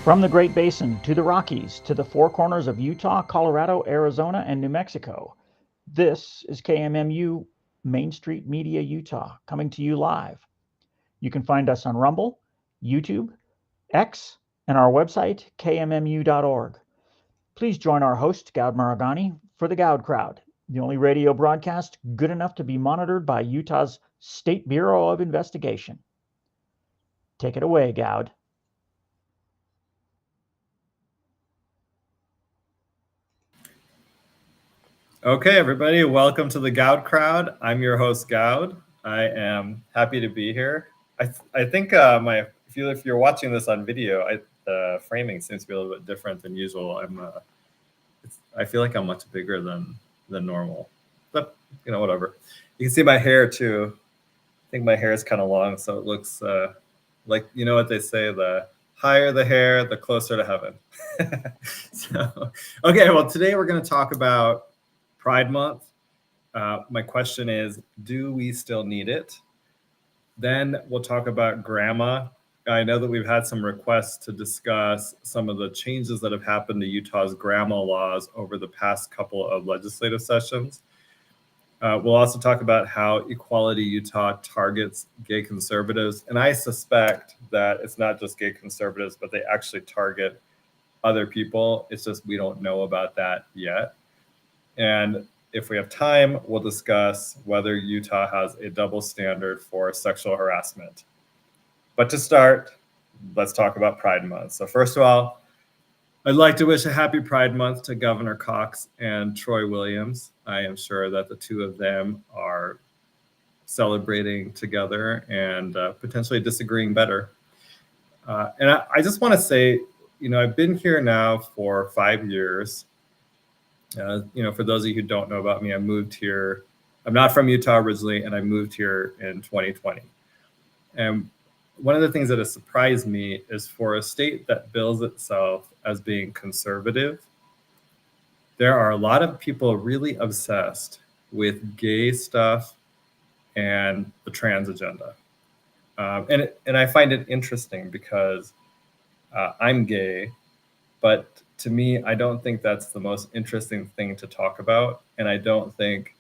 From the Great Basin to the Rockies to the four corners of Utah, Colorado, Arizona, and New Mexico, this is KMMU Main Street Media Utah coming to you live. You can find us on Rumble, YouTube, X, and our website, kmmu.org. Please join our host, Goud Maragani, for the Goud Crowd, the only radio broadcast good enough to be monitored by Utah's State Bureau of Investigation. Take it away, Goud. Okay, everybody, welcome to the Goud Crowd. I'm your host, Goud. I am happy to be here. I think if you're watching this on video, the framing seems to be a little bit different than usual. I feel like I'm much bigger than normal, but whatever. You can see my hair too. I think my hair is kind of long, so it looks like what they say: the higher the hair, the closer to heaven. So, okay, well, today we're going to talk about Pride Month. My question is, do we still need it? Then we'll talk about grandma. I know that we've had some requests to discuss some of the changes that have happened to Utah's grandma laws over the past couple of legislative sessions. We'll also talk about how Equality Utah targets gay conservatives. And I suspect that it's not just gay conservatives, but they actually target other people. It's just we don't know about that yet. And if we have time, we'll discuss whether Utah has a double standard for sexual harassment. But to start, let's talk about Pride Month. So first of all, I'd like to wish a happy Pride Month to Governor Cox and Troy Williams. I am sure that the two of them are celebrating together and potentially disagreeing better. And I just want to say, I've been here now for 5 years. For those of you who don't know about me, I moved here. I'm not from Utah originally, and I moved here in 2020. And one of the things that has surprised me is for a state that bills itself as being conservative, there are a lot of people really obsessed with gay stuff and the trans agenda. And I find it interesting because I'm gay, but to me, I don't think that's the most interesting thing to talk about. And I don't think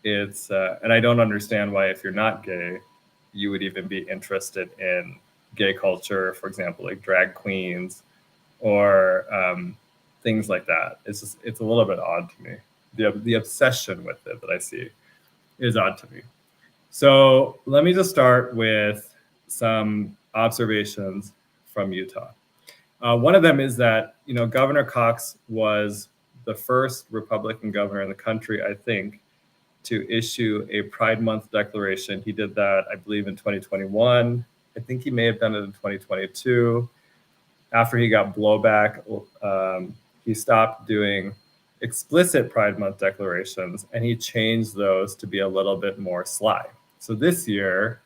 it's, and I don't understand why if you're not gay, you would even be interested in gay culture, for example, like drag queens or things like that. It's a little bit odd to me. The obsession with it that I see is odd to me. So let me just start with some observations from Utah. One of them is that, Governor Cox was the first Republican governor in the country, I think, to issue a Pride Month declaration. He did that, I believe, in 2021. I think he may have done it in 2022. After he got blowback, he stopped doing explicit Pride Month declarations, and he changed those to be a little bit more sly. So this year,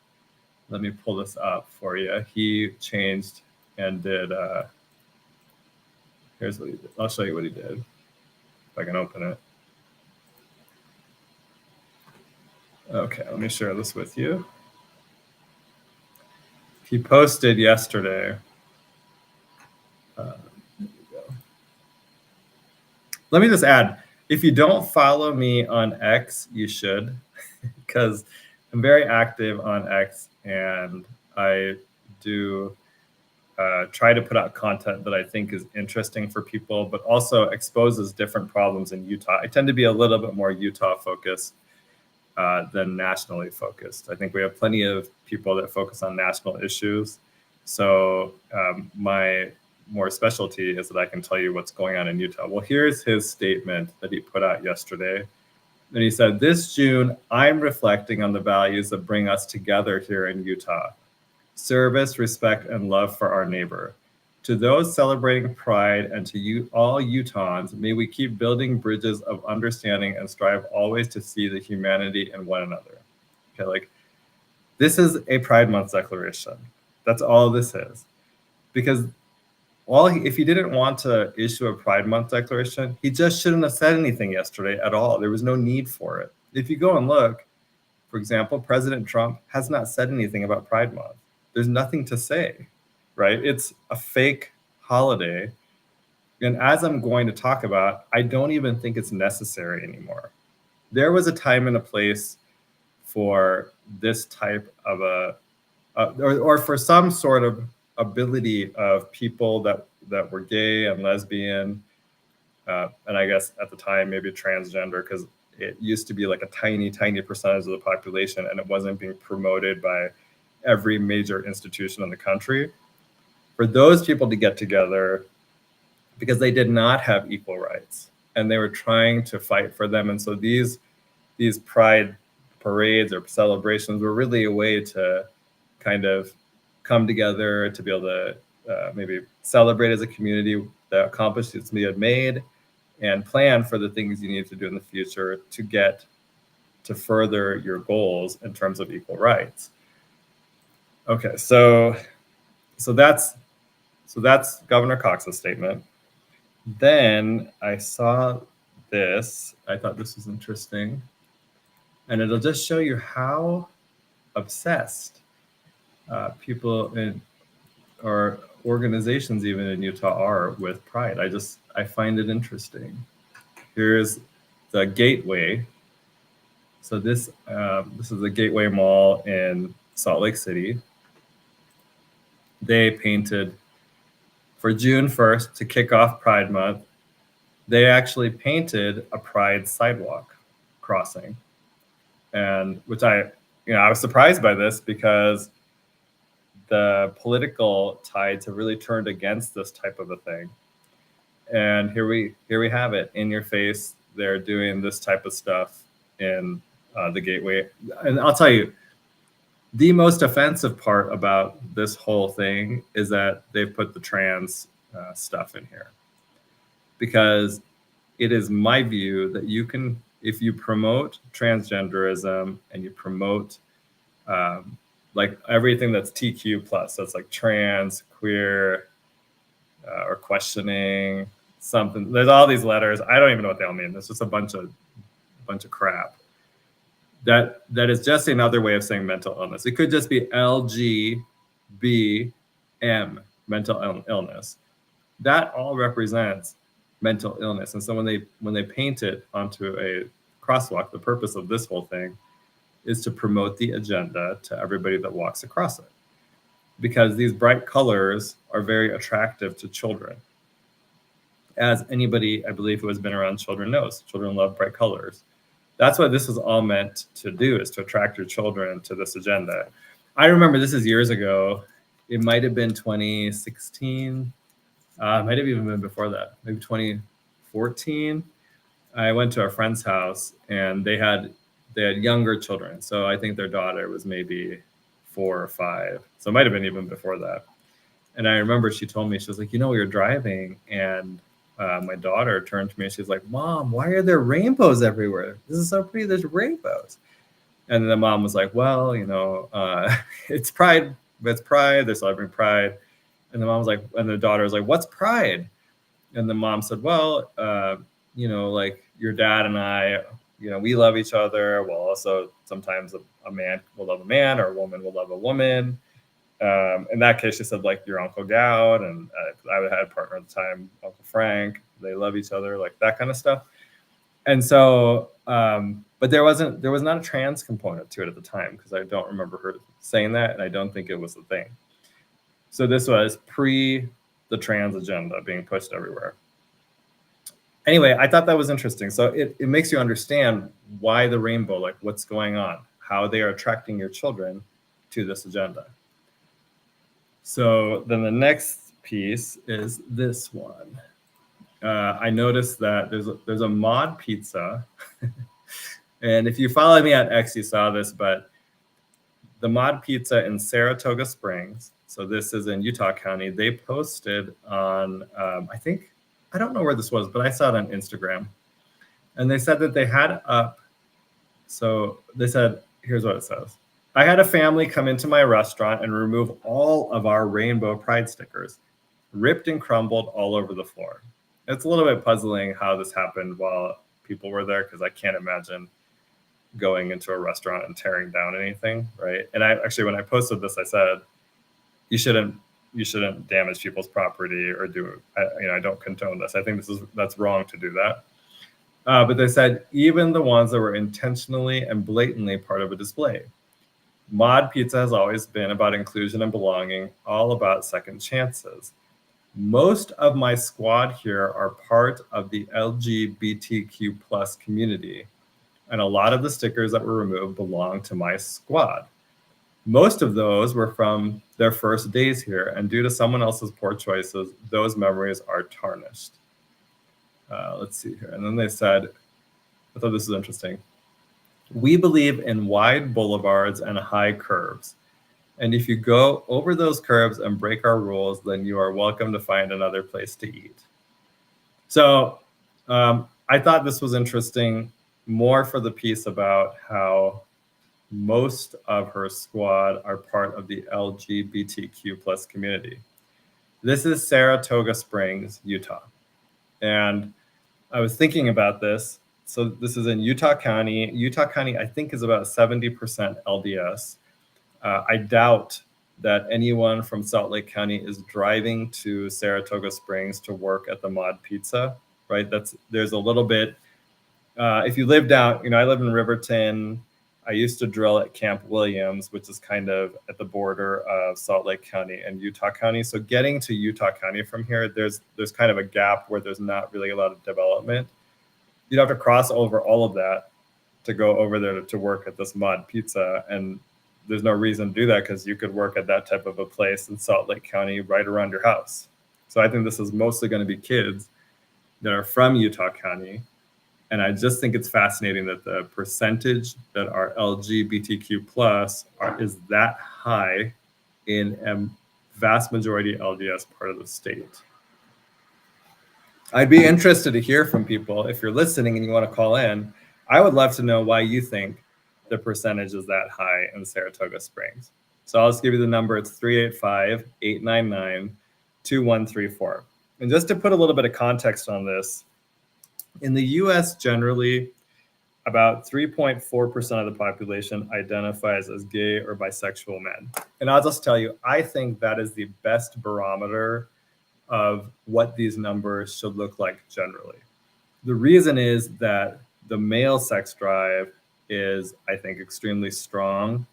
let me pull this up for you. He changed and did... here's what he did. I'll show you what he did, if I can open it. Okay, let me share this with you. He posted yesterday. There you go. Let me just add, if you don't follow me on X, you should, because I'm very active on X, and I do try to put out content that I think is interesting for people, but also exposes different problems in Utah. I tend to be a little bit more Utah focused than nationally focused. I think we have plenty of people that focus on national issues. So my more specialty is that I can tell you what's going on in Utah. Well, here's his statement that he put out yesterday. And he said, "This June, I'm reflecting on the values that bring us together here in Utah. Service, respect, and love for our neighbor. To those celebrating Pride and to you, all Utahns, may we keep building bridges of understanding and strive always to see the humanity in one another." Okay, this is a Pride Month declaration. That's all this is. Because if he didn't want to issue a Pride Month declaration, he just shouldn't have said anything yesterday at all. There was no need for it. If you go and look, for example, President Trump has not said anything about Pride Month. There's nothing to say, right? It's a fake holiday. And as I'm going to talk about, I don't even think it's necessary anymore. There was a time and a place for this type of or for some sort of ability of people that were gay and lesbian, and I guess at the time maybe transgender, because it used to be like a tiny percentage of the population, and it wasn't being promoted by every major institution in the country. For those people to get together, because they did not have equal rights and they were trying to fight for them, and so these pride parades or celebrations were really a way to kind of come together, to be able to maybe celebrate as a community the accomplishments we had made and plan for the things you need to do in the future to get to further your goals in terms of equal rights. Okay, so that's Governor Cox's statement. Then I saw this. I thought this was interesting, and it'll just show you how obsessed people or organizations even in Utah are with pride. I find it interesting. Here's the Gateway. So this is the Gateway Mall in Salt Lake City. They painted for June 1st to kick off Pride Month. They actually painted a pride sidewalk crossing, and which I was surprised by this, because the political tides have really turned against this type of a thing. And here we have it in your face. They're doing this type of stuff in the Gateway. And I'll tell you, the most offensive part about this whole thing is that they've put the trans stuff in here, because it is my view that you can, if you promote transgenderism and you promote like everything that's TQ plus, that's like trans, queer, or questioning something. There's all these letters. I don't even know what they all mean. It's just a bunch of crap. That is just another way of saying mental illness. It could just be LGBM, mental illness. That all represents mental illness. And so when they paint it onto a crosswalk, the purpose of this whole thing is to promote the agenda to everybody that walks across it, because these bright colors are very attractive to children. As anybody, I believe, who has been around children knows, children love bright colors. That's what this is all meant to do, is to attract your children to this agenda. I remember, this is years ago. It might have been 2016. Might have even been before that, maybe 2014. I went to a friend's house, and they had younger children. So I think their daughter was maybe 4 or 5. So it might have been even before that. And I remember she told me, she was like, we were driving, and my daughter turned to me and she's like, "Mom, why are there rainbows everywhere? This is so pretty. There's rainbows." And then the mom was like, "Well, it's Pride. It's Pride. They're celebrating Pride." And the mom was like, and the daughter was like, "What's Pride?" And the mom said, "Well, like your dad and I, we love each other. Well, also sometimes a man will love a man, or a woman will love a woman." In that case, she said, like your Uncle Goud, and I had a partner at the time, Uncle Frank. They love each other, like that kind of stuff. And so, but there was not a trans component to it at the time, because I don't remember her saying that, and I don't think it was the thing. So this was pre the trans agenda being pushed everywhere. Anyway, I thought that was interesting. So it makes you understand why the rainbow, like what's going on, how they are attracting your children to this agenda. So then the next piece is this one. I noticed that there's a mod pizza. And if you follow me on X, you saw this, but the mod pizza in Saratoga Springs, so this is in Utah County, they posted on, I don't know where this was, but I saw it on Instagram. And they said that they had up, so they said, here's what it says. "I had a family come into my restaurant and remove all of our rainbow pride stickers, ripped and crumbled all over the floor." It's a little bit puzzling how this happened while people were there, because I can't imagine going into a restaurant and tearing down anything, right? And I actually, when I posted this, I said, you shouldn't you shouldn't damage people's property or do, I don't condone this. I think that's wrong to do that. But they said, even the ones that were intentionally and blatantly part of a display. Mod pizza has always been about inclusion and belonging, all about second chances. Most of my squad here are part of the LGBTQ plus community, and a lot of the stickers that were removed belong to my squad. Most of those were from their first days here, and due to someone else's poor choices, those memories are tarnished. Let's see here. And then they said, I thought this was interesting. We believe in wide boulevards and high curves. And if you go over those curves and break our rules, then you are welcome to find another place to eat. So I thought this was interesting, more for the piece about how most of her squad are part of the LGBTQ plus community. This is Saratoga Springs, Utah. And I was thinking about this. So this is in Utah County. Utah County, I think, is about 70% LDS. I doubt that anyone from Salt Lake County is driving to Saratoga Springs to work at the Mod Pizza, right? There's a little bit, if you live down, I live in Riverton. I used to drill at Camp Williams, which is kind of at the border of Salt Lake County and Utah County. So getting to Utah County from here, there's kind of a gap where there's not really a lot of development. You'd have to cross over all of that to go over there to work at this Mod Pizza. And there's no reason to do that because you could work at that type of a place in Salt Lake County right around your house. So I think this is mostly going to be kids that are from Utah County. And I just think it's fascinating that the percentage that are LGBTQ plus is that high in a vast majority LDS part of the state. I'd be interested to hear from people. If you're listening and you want to call in, I would love to know why you think the percentage is that high in Saratoga Springs. So I'll just give you the number. It's 385-899-2134. And just to put a little bit of context on this, in the US generally, about 3.4% of the population identifies as gay or bisexual men. And I'll just tell you, I think that is the best barometer of what these numbers should look like generally. The reason is that the male sex drive is, I think, extremely strong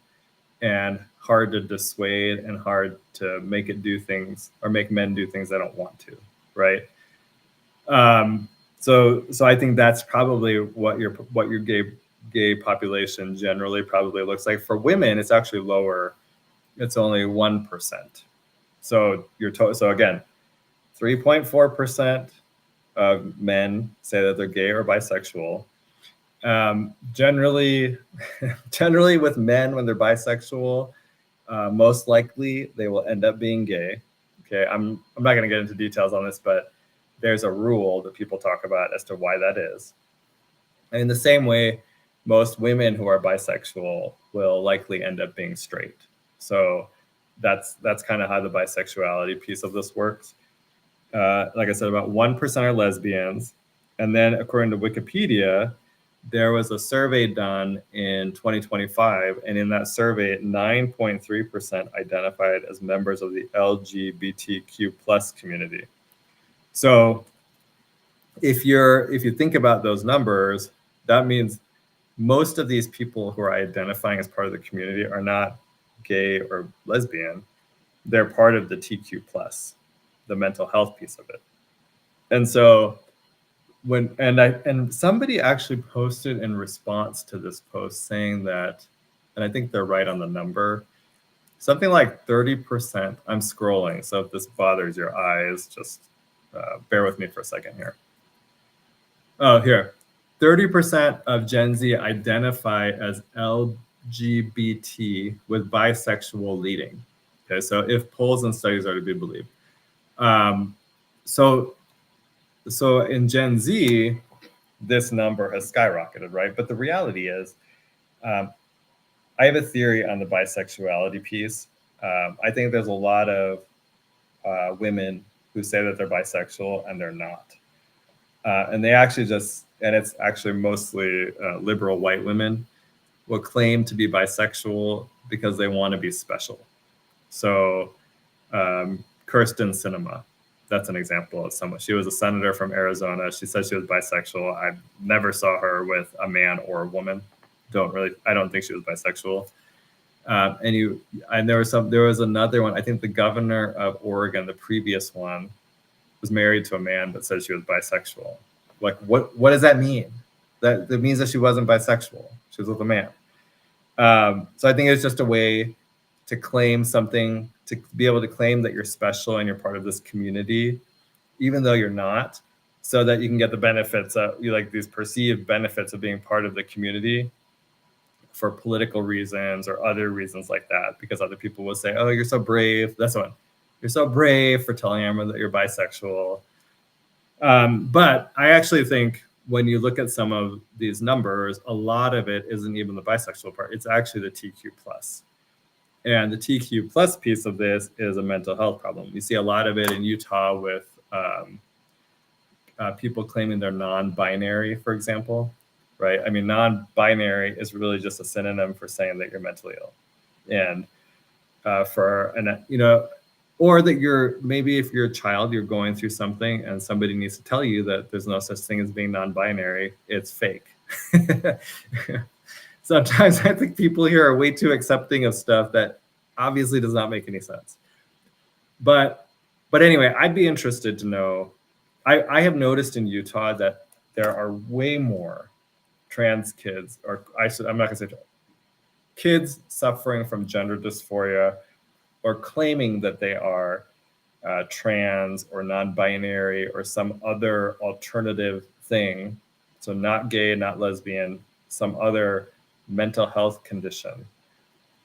and hard to dissuade and hard to make it do things or make men do things they don't want to, right? So I think that's probably what your gay population generally probably looks like. For women, it's actually lower. It's only 1%. So so again, 3.4% of men say that they're gay or bisexual. Generally with men, when they're bisexual, most likely they will end up being gay. Okay, I'm not going to get into details on this, but there's a rule that people talk about as to why that is. And in the same way, most women who are bisexual will likely end up being straight. So that's kind of how the bisexuality piece of this works. Like I said, about 1% are lesbians. And then according to Wikipedia, there was a survey done in 2025. And in that survey, 9.3% identified as members of the LGBTQ plus community. So if you think about those numbers, that means most of these people who are identifying as part of the community are not gay or lesbian. They're part of the TQ plus, the mental health piece of it. And so and somebody actually posted in response to this post saying that, and I think they're right on the number, something like 30%. I'm scrolling, so if this bothers your eyes, just bear with me for a second here. Oh, here. 30% of Gen Z identify as LGBT with bisexual leading. Okay, so if polls and studies are to be believed. So in Gen Z, this number has skyrocketed, right? But the reality is, I have a theory on the bisexuality piece. I think there's a lot of women who say that they're bisexual and they're not. And they actually and it's actually mostly liberal white women, will claim to be bisexual because they want to be special. So Kirsten Sinema. That's an example of someone. She was a senator from Arizona. She said she was bisexual. I never saw her with a man or a woman. I don't think she was bisexual. And there was another one. I think the governor of Oregon, the previous one, was married to a man but said she was bisexual. Like, what does that mean? That means that she wasn't bisexual. She was with a man. So I think it's just a way to claim something, to be able to claim that you're special and you're part of this community, even though you're not, so that you can get the benefits of these perceived benefits of being part of the community for political reasons or other reasons like that, because other people will say, oh, you're so brave. That's one. You're so brave for telling everyone that you're bisexual. But I actually think when you look at some of these numbers, a lot of it isn't even the bisexual part. It's actually the TQ plus. And the TQ plus piece of this is a mental health problem. We see a lot of it in Utah with people claiming they're non-binary, for example, right? I mean, non-binary is really just a synonym for saying that you're mentally ill. And or that maybe if you're a child, you're going through something and somebody needs to tell you that there's no such thing as being non-binary, it's fake. Sometimes I think people here are way too accepting of stuff that obviously does not make any sense. But anyway, I'd be interested to know, I have noticed in Utah that there are way more trans kids, or I'm not gonna say kids suffering from gender dysphoria or claiming that they are trans or non-binary or some other alternative thing. So not gay, not lesbian, some other mental health condition.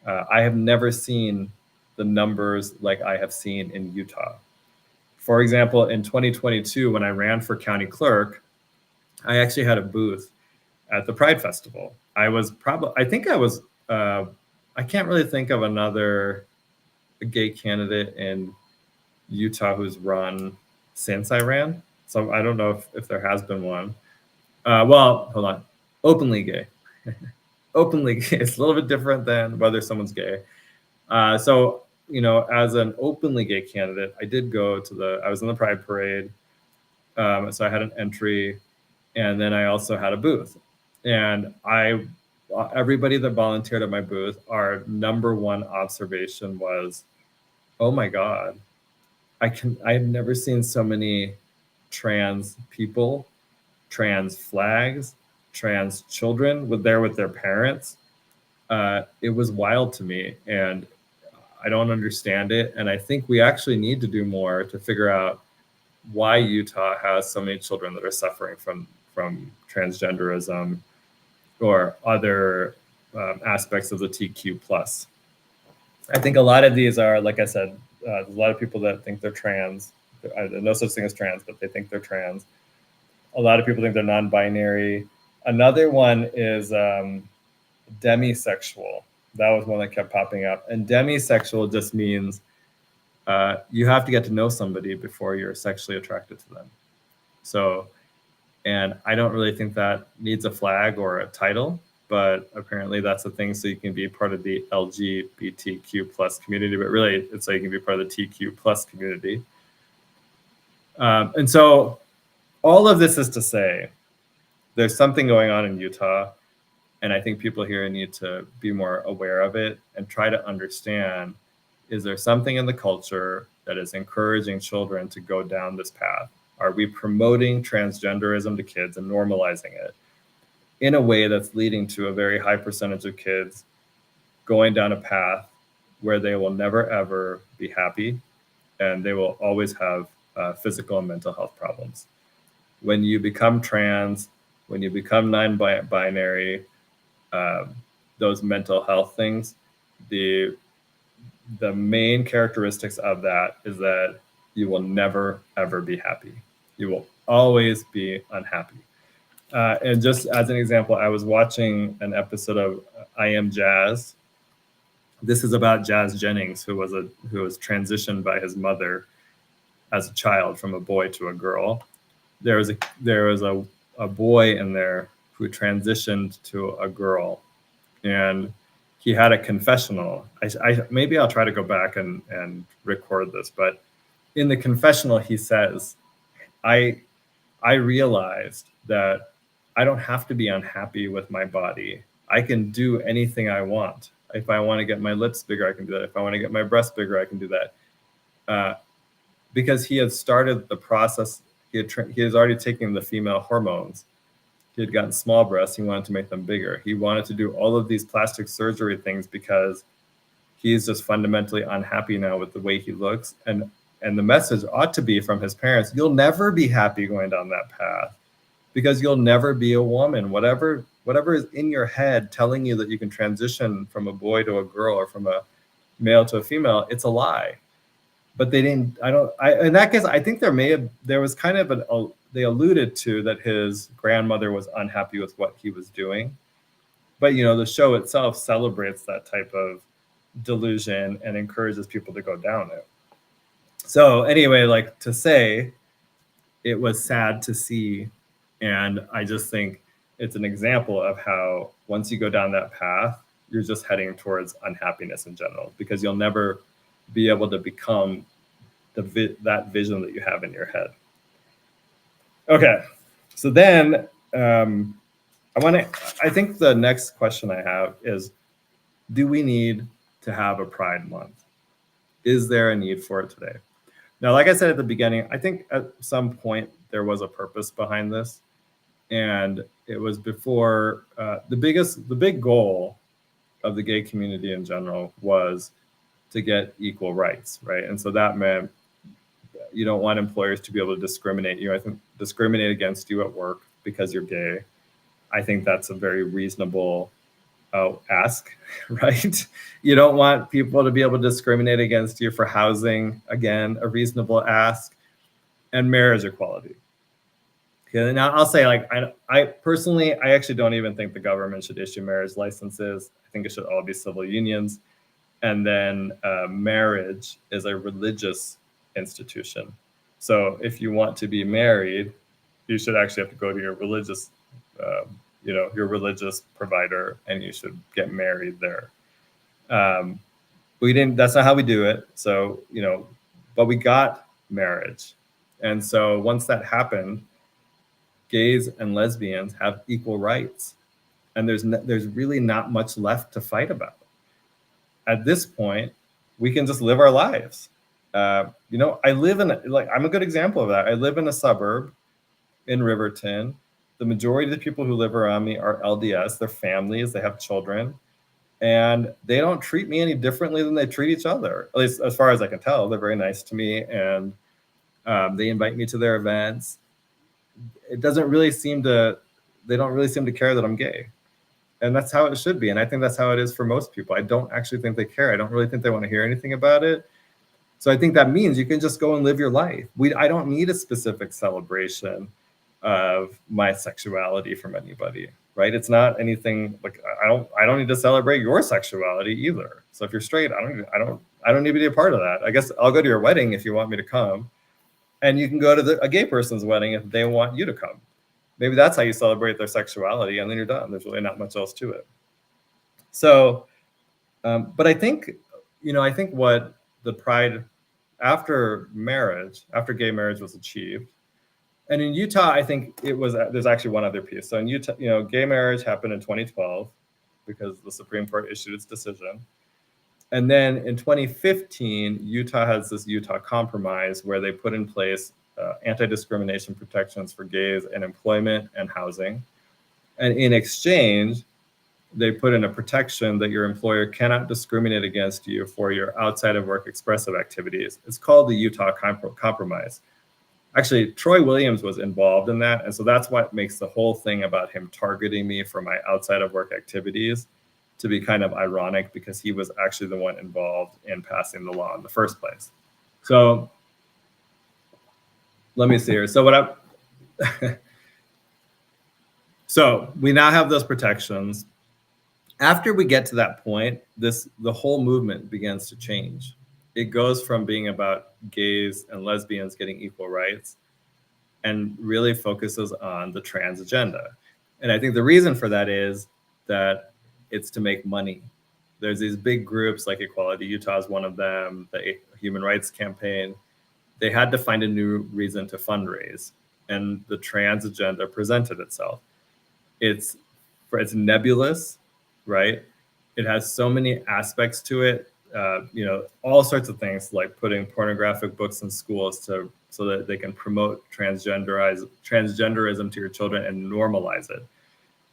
I have never seen the numbers like I have seen in Utah. For example, in 2022, when I ran for county clerk, I actually had a booth at the Pride Festival. I can't really think of another gay candidate in Utah who's run since I ran. So I don't know if there has been one. Well, hold on. Openly gay. Openly gay. It's a little bit different than whether someone's gay. So, as an openly gay candidate, I was in the Pride Parade. So I had an entry, and then I also had a booth. And everybody that volunteered at my booth, our number one observation was, oh my God, I've never seen so many trans people, trans flags, trans children with their parents. It was wild to me, and I don't understand it. And I think we actually need to do more to figure out why Utah has so many children that are suffering from transgenderism or other aspects of the TQ plus. I think a lot of these are, like I said, there's a lot of people that think they're trans. There's no such thing as trans, but they think they're trans. A lot of people think they're non-binary. Another one is demisexual. That was one that kept popping up. And demisexual just means you have to get to know somebody before you're sexually attracted to them. So, and I don't really think that needs a flag or a title, but apparently that's a thing so you can be part of the LGBTQ plus community, but really it's so you can be part of the TQ plus community. And so all of this is to say, there's something going on in Utah, and I think people here need to be more aware of it and try to understand, is there something in the culture that is encouraging children to go down this path? Are we promoting transgenderism to kids and normalizing it in a way that's leading to a very high percentage of kids going down a path where they will never, ever be happy, and they will always have physical and mental health problems? When you become trans, when you become non-binary, those mental health things, the main characteristics of that is that you will never, ever be happy. You will always be unhappy. And just as an example, I was watching an episode of I Am Jazz. This is about Jazz Jennings, who was transitioned by his mother as a child from a boy to a girl. There was a boy in there who transitioned to a girl, and he had a confessional. Maybe I'll try to go back and record this, but in the confessional, he says, I realized that I don't have to be unhappy with my body. I can do anything I want. If I want to get my lips bigger, I can do that. If I want to get my breasts bigger, I can do that. Because he had started the process, he was already taking the female hormones. He had gotten small breasts. He wanted to make them bigger. He wanted to do all of these plastic surgery things because he's just fundamentally unhappy now with the way he looks. And the message ought to be from his parents, you'll never be happy going down that path because you'll never be a woman. Whatever is in your head telling you that you can transition from a boy to a girl or from a male to a female, it's a lie. But they didn't, in that case, I think there was kind of they alluded to that his grandmother was unhappy with what he was doing. But, the show itself celebrates that type of delusion and encourages people to go down it. So anyway, like to say, it was sad to see. And I just think it's an example of how once you go down that path, you're just heading towards unhappiness in general, because you'll never be able to become that vision that you have in your head. Okay, so then I think the next question I have is, do we need to have a Pride Month? Is there a need for it today? Now, like I said at the beginning, I think at some point there was a purpose behind this, and it was before the big goal of the gay community in general was to get equal rights, right? And so that meant you don't want employers to be able to discriminate you. I think discriminate against you at work because you're gay. I think that's a very reasonable ask, right? You don't want people to be able to discriminate against you for housing. Again, a reasonable ask. And marriage equality. Okay, now I'll say, like, I personally, I actually don't even think the government should issue marriage licenses. I think it should all be civil unions. And then marriage is a religious institution. So if you want to be married, you should actually have to go to your religious your religious provider, and you should get married there. That's not how we do it. So, but we got marriage. And so once that happened, gays and lesbians have equal rights. And there's really not much left to fight about. At this point, we can just live our lives. I live I'm a good example of that. I live in a suburb in Riverton. The majority of the people who live around me are LDS. They're families, they have children, and they don't treat me any differently than they treat each other. At least as far as I can tell, they're very nice to me, and they invite me to their events. They don't really seem to care that I'm gay. And that's how it should be. And I think that's how it is for most people. I don't actually think they care. I don't really think they want to hear anything about it. So I think that means you can just go and live your life. I don't need a specific celebration of my sexuality from anybody, right? It's not anything like I don't need to celebrate your sexuality either. So if you're straight, I don't need to be a part of that. I guess I'll go to your wedding if you want me to come, and you can go to a gay person's wedding if they want you to come. Maybe that's how you celebrate their sexuality, and then you're done. There's really not much else to it. So, but I think what the Pride after gay marriage was achieved. And in Utah, I think there's actually one other piece. So in Utah, gay marriage happened in 2012 because the Supreme Court issued its decision. And then in 2015, Utah has this Utah Compromise where they put in place anti-discrimination protections for gays in employment and housing. And in exchange, they put in a protection that your employer cannot discriminate against you for your outside of work expressive activities. It's called the Utah Compromise. Actually, Troy Williams was involved in that. And so that's what makes the whole thing about him targeting me for my outside of work activities to be kind of ironic, because he was actually the one involved in passing the law in the first place. So let me see here. So so we now have those protections. After we get to that point, the whole movement begins to change. It goes from being about gays and lesbians getting equal rights and really focuses on the trans agenda. And I think the reason for that is that it's to make money. There's these big groups like Equality Utah is one of them, the Human Rights Campaign. they had to find a new reason to fundraise, and the trans agenda presented itself. It's nebulous, right? It has so many aspects to it. All sorts of things, like putting pornographic books in schools so that they can promote transgenderism to your children and normalize it.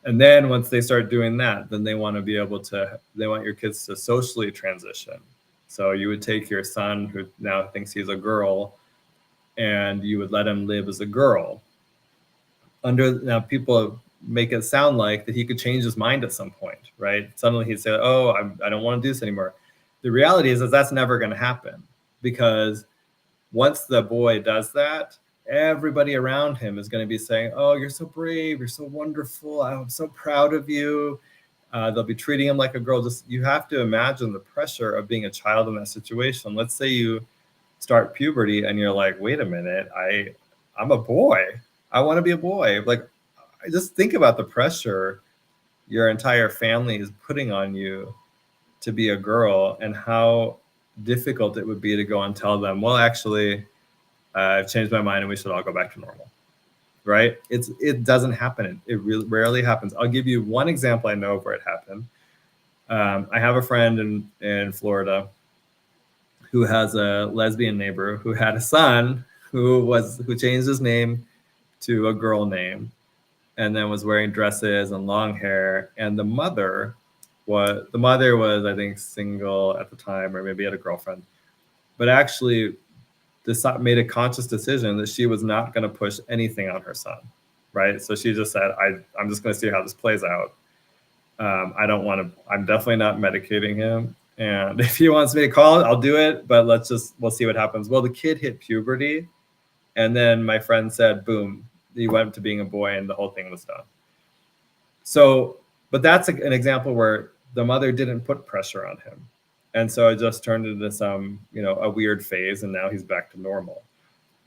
And then once they start doing that, then they want your kids to socially transition. So you would take your son who now thinks he's a girl, and you would let him live as a girl. Now people make it sound like that he could change his mind at some point, right? Suddenly he'd say, oh, I don't want to do this anymore. The reality is that's never going to happen, because once the boy does that, everybody around him is going to be saying, oh, you're so brave, you're so wonderful, I'm so proud of you. They'll be treating him like a girl. You have to imagine the pressure of being a child in that situation. Let's say you start puberty and you're like, wait a minute, I'm a boy. I want to be a boy. Like, just think about the pressure your entire family is putting on you to be a girl, and how difficult it would be to go and tell them, well, actually, I've changed my mind and we should all go back to normal, right? It doesn't happen. It really rarely happens. I'll give you one example I know of where it happened. I have a friend in Florida who has a lesbian neighbor who had a son who changed his name to a girl name, and then was wearing dresses and long hair. And the mother was, I think, single at the time, or maybe had a girlfriend, but actually made a conscious decision that she was not going to push anything on her son, right? So she just said, I'm just going to see how this plays out. I'm definitely not medicating him. And if he wants me to call it, I'll do it, but we'll see what happens. Well, the kid hit puberty, and then my friend said, boom, he went to being a boy, and the whole thing was done. So, but that's an example where the mother didn't put pressure on him. And so it just turned into some, a weird phase, and now he's back to normal.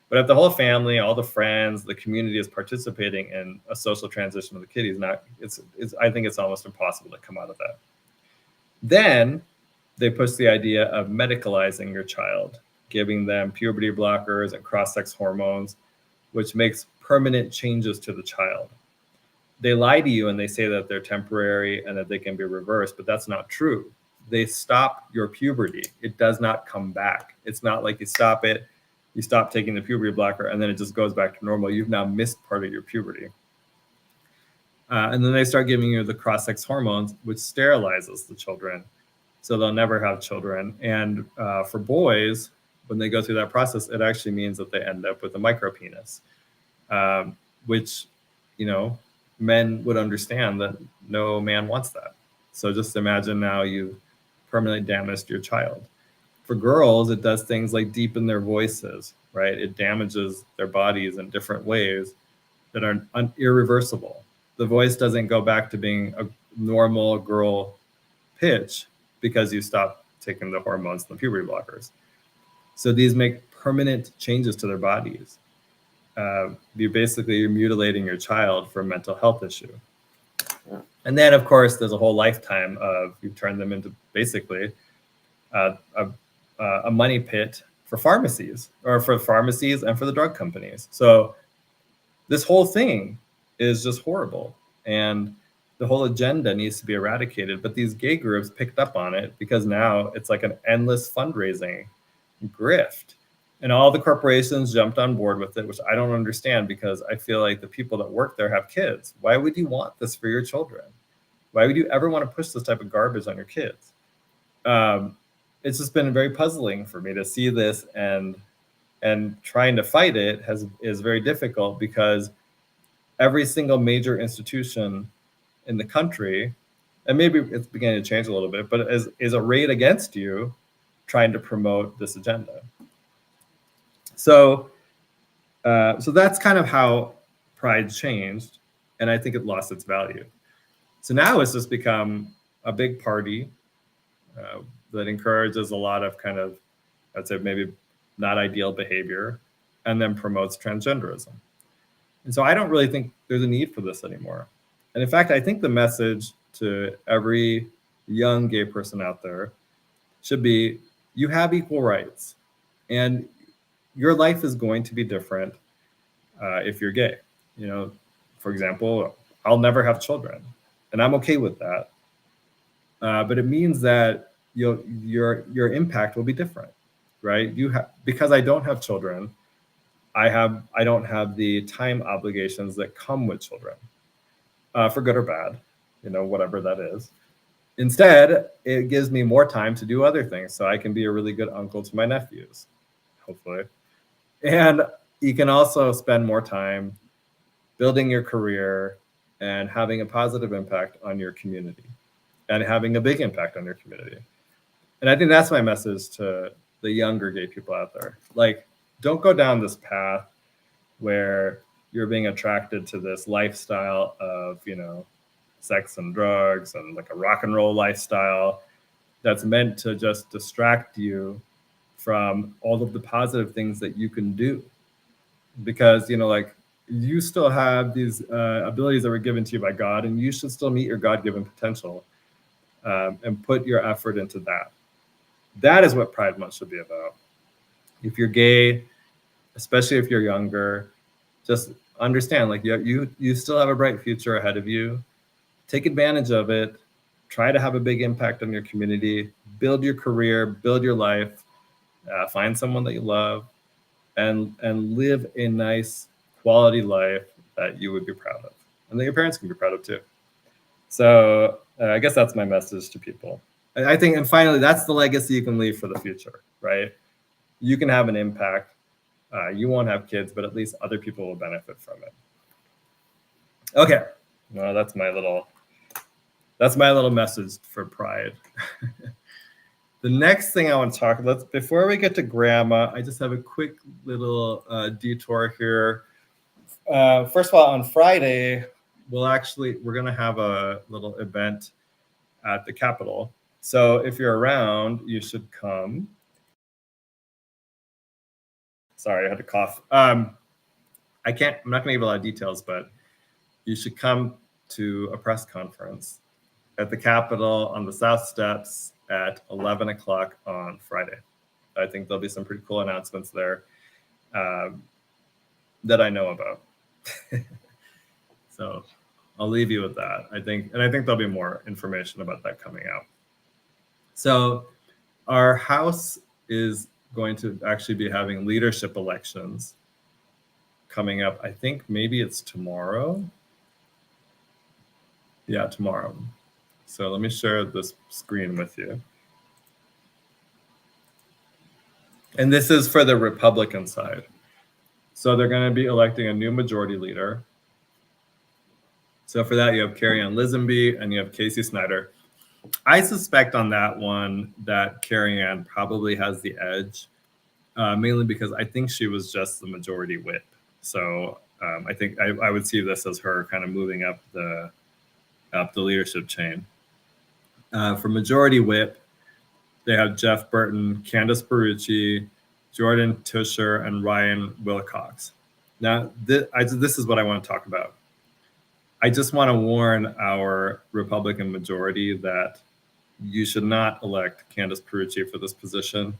But if the whole family, all the friends, the community is participating in a social transition of the kid, I think it's almost impossible to come out of that. Then they push the idea of medicalizing your child, giving them puberty blockers and cross-sex hormones, which makes permanent changes to the child. They lie to you and they say that they're temporary and that they can be reversed, but that's not true. They stop your puberty. It does not come back. It's not like you stop it, you stop taking the puberty blocker, and then it just goes back to normal. You've now missed part of your puberty. And then they start giving you the cross-sex hormones, which sterilizes the children, so they'll never have children. And for boys, when they go through that process, it actually means that they end up with a micropenis, which, men would understand that no man wants that. So just imagine now you've permanently damaged your child. For girls, it does things like deepen their voices, right? It damages their bodies in different ways that are irreversible. The voice doesn't go back to being a normal girl pitch because you stop taking the hormones and the puberty blockers. So these make permanent changes to their bodies. You're mutilating your child for a mental health issue. And then, of course, there's a whole lifetime of you've turned them into basically a money pit for pharmacies and for the drug companies. So this whole thing is just horrible. And the whole agenda needs to be eradicated. But these gay groups picked up on it because now it's like an endless fundraising grift. And all the corporations jumped on board with it, which I don't understand, because I feel like the people that work there have kids. Why would you want this for your children? Why would you ever want to push this type of garbage on your kids? It's just been very puzzling for me to see this, and trying to fight it is very difficult, because every single major institution in the country, and maybe it's beginning to change a little bit, but is arrayed against you trying to promote this agenda. So that's kind of how Pride changed, and I think it lost its value. So now it's just become a big party that encourages a lot of kind of, I'd say, maybe not ideal behavior, and then promotes transgenderism. And so I don't really think there's a need for this anymore. And in fact, I think the message to every young gay person out there should be, you have equal rights. And your life is going to be different if you're gay. You know, for example, I'll never have children, and I'm okay with that. But it means that your impact will be different, right? Because I don't have children, I don't have the time obligations that come with children, for good or bad, you know, whatever that is. Instead, it gives me more time to do other things, so I can be a really good uncle to my nephews, hopefully. And you can also spend more time building your career and having a positive impact on your community and having a big impact on your community. And I think that's my message to the younger gay people out there. Like, don't go down this path where you're being attracted to this lifestyle of, you know, sex and drugs and like a rock and roll lifestyle that's meant to just distract you from all of the positive things that you can do. Because, you know, like, you still have these abilities that were given to you by God, and you should still meet your God-given potential, and put your effort into that. That is what Pride Month should be about. If you're gay, especially if you're younger, just understand, like, you still have a bright future ahead of you. Take advantage of it. Try to have a big impact on your community. Build your career, build your life, find someone that you love, and live a nice quality life that you would be proud of, and that your parents can be proud of too. So I guess that's my message to people. I think, and finally, that's the legacy you can leave for the future, right? You can have an impact. You won't have kids, but at least other people will benefit from it. Okay, well, that's my little message for Pride. The next thing I want to talk about, before we get to grandma, I just have a quick little detour here. First of all, on Friday, we're going to have a little event at the Capitol. So if you're around, you should come. Sorry, I had to cough. I'm not going to give a lot of details, but you should come to a press conference at the Capitol on the South Steps at 11 o'clock on Friday. I think there'll be some pretty cool announcements there that I know about. So I'll leave you with that. I think there'll be more information about that coming out. So our house is going to actually be having leadership elections coming up. I think maybe it's tomorrow. Yeah, tomorrow. So let me share this screen with you. And this is for the Republican side. So they're going to be electing a new majority leader. So for that, you have Carrie Ann Lisenby and you have Casey Snyder. I suspect on that one that Carrie Ann probably has the edge, mainly because I think she was just the majority whip. So I think I would see this as her kind of moving up the leadership chain. For majority whip, they have Jeff Burton, Candace Perucci, Jordan Tusher, and Ryan Wilcox. Now, this is what I want to talk about. I just want to warn our Republican majority that you should not elect Candace Perucci for this position.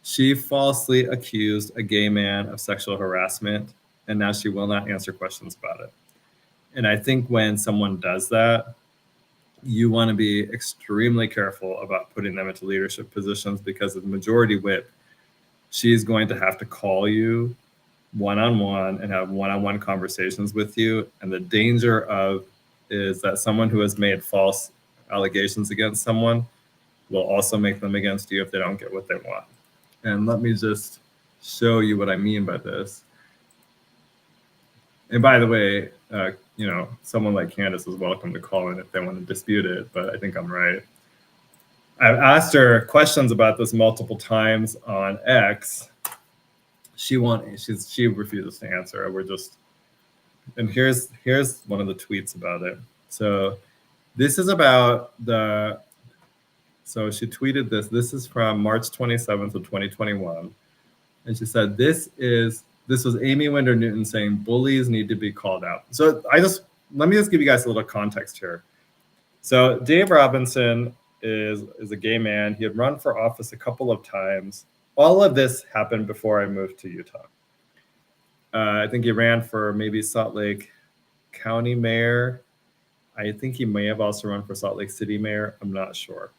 She falsely accused a gay man of sexual harassment, and now she will not answer questions about it. And I think when someone does that, you want to be extremely careful about putting them into leadership positions, because as majority whip, she's going to have to call you one-on-one and have one-on-one conversations with you. And the danger is that someone who has made false allegations against someone will also make them against you if they don't get what they want. And let me just show you what I mean by this. And by the way, someone like Candace is welcome to call in if they want to dispute it, but I think I'm right. I've asked her questions about this multiple times on X. She refuses to answer. And here's one of the tweets about it. So this is about so she tweeted this. This is from March 27th of 2021. And she said, this was Amy Winder Newton saying bullies need to be called out. So let me just give you guys a little context here. So Dave Robinson is a gay man. He had run for office a couple of times. all of this happened before I moved to Utah. I think he ran for maybe Salt Lake County mayor. I think he may have also run for Salt Lake City mayor. I'm not sure.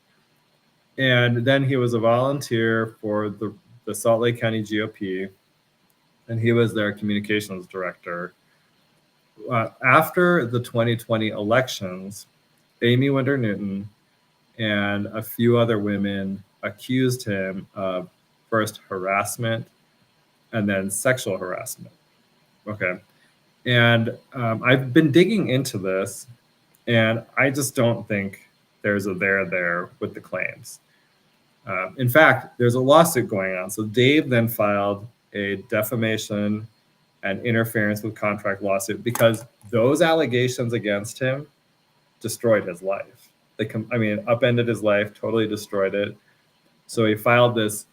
And then he was a volunteer for the Salt Lake County GOP, and he was their communications director. After the 2020 elections, Amy Winder Newton and a few other women accused him of first harassment and then sexual harassment. Okay. And I've been digging into this, and I just don't think there's a there with the claims. In fact, there's a lawsuit going on. So Dave then filed a defamation and interference with contract lawsuit because those allegations against him destroyed his life. Upended his life, totally destroyed it. So he filed this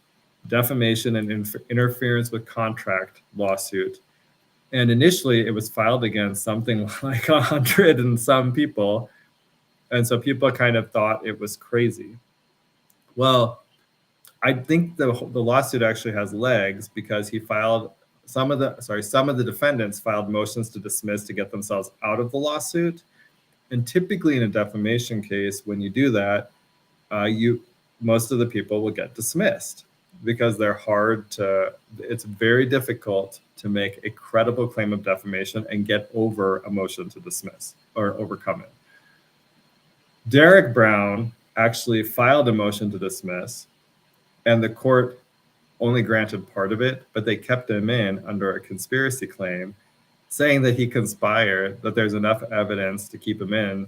defamation and interference with contract lawsuit. And initially it was filed against something like 100 and some people. And so people kind of thought it was crazy. Well, I think the lawsuit actually has legs because he filed some of the defendants filed motions to dismiss to get themselves out of the lawsuit. And typically in a defamation case, when you do that, most of the people will get dismissed because it's very difficult to make a credible claim of defamation and get over a motion to dismiss or overcome it. Derek Brown actually filed a motion to dismiss, and the court only granted part of it, but they kept him in under a conspiracy claim, saying that he conspired, that there's enough evidence to keep him in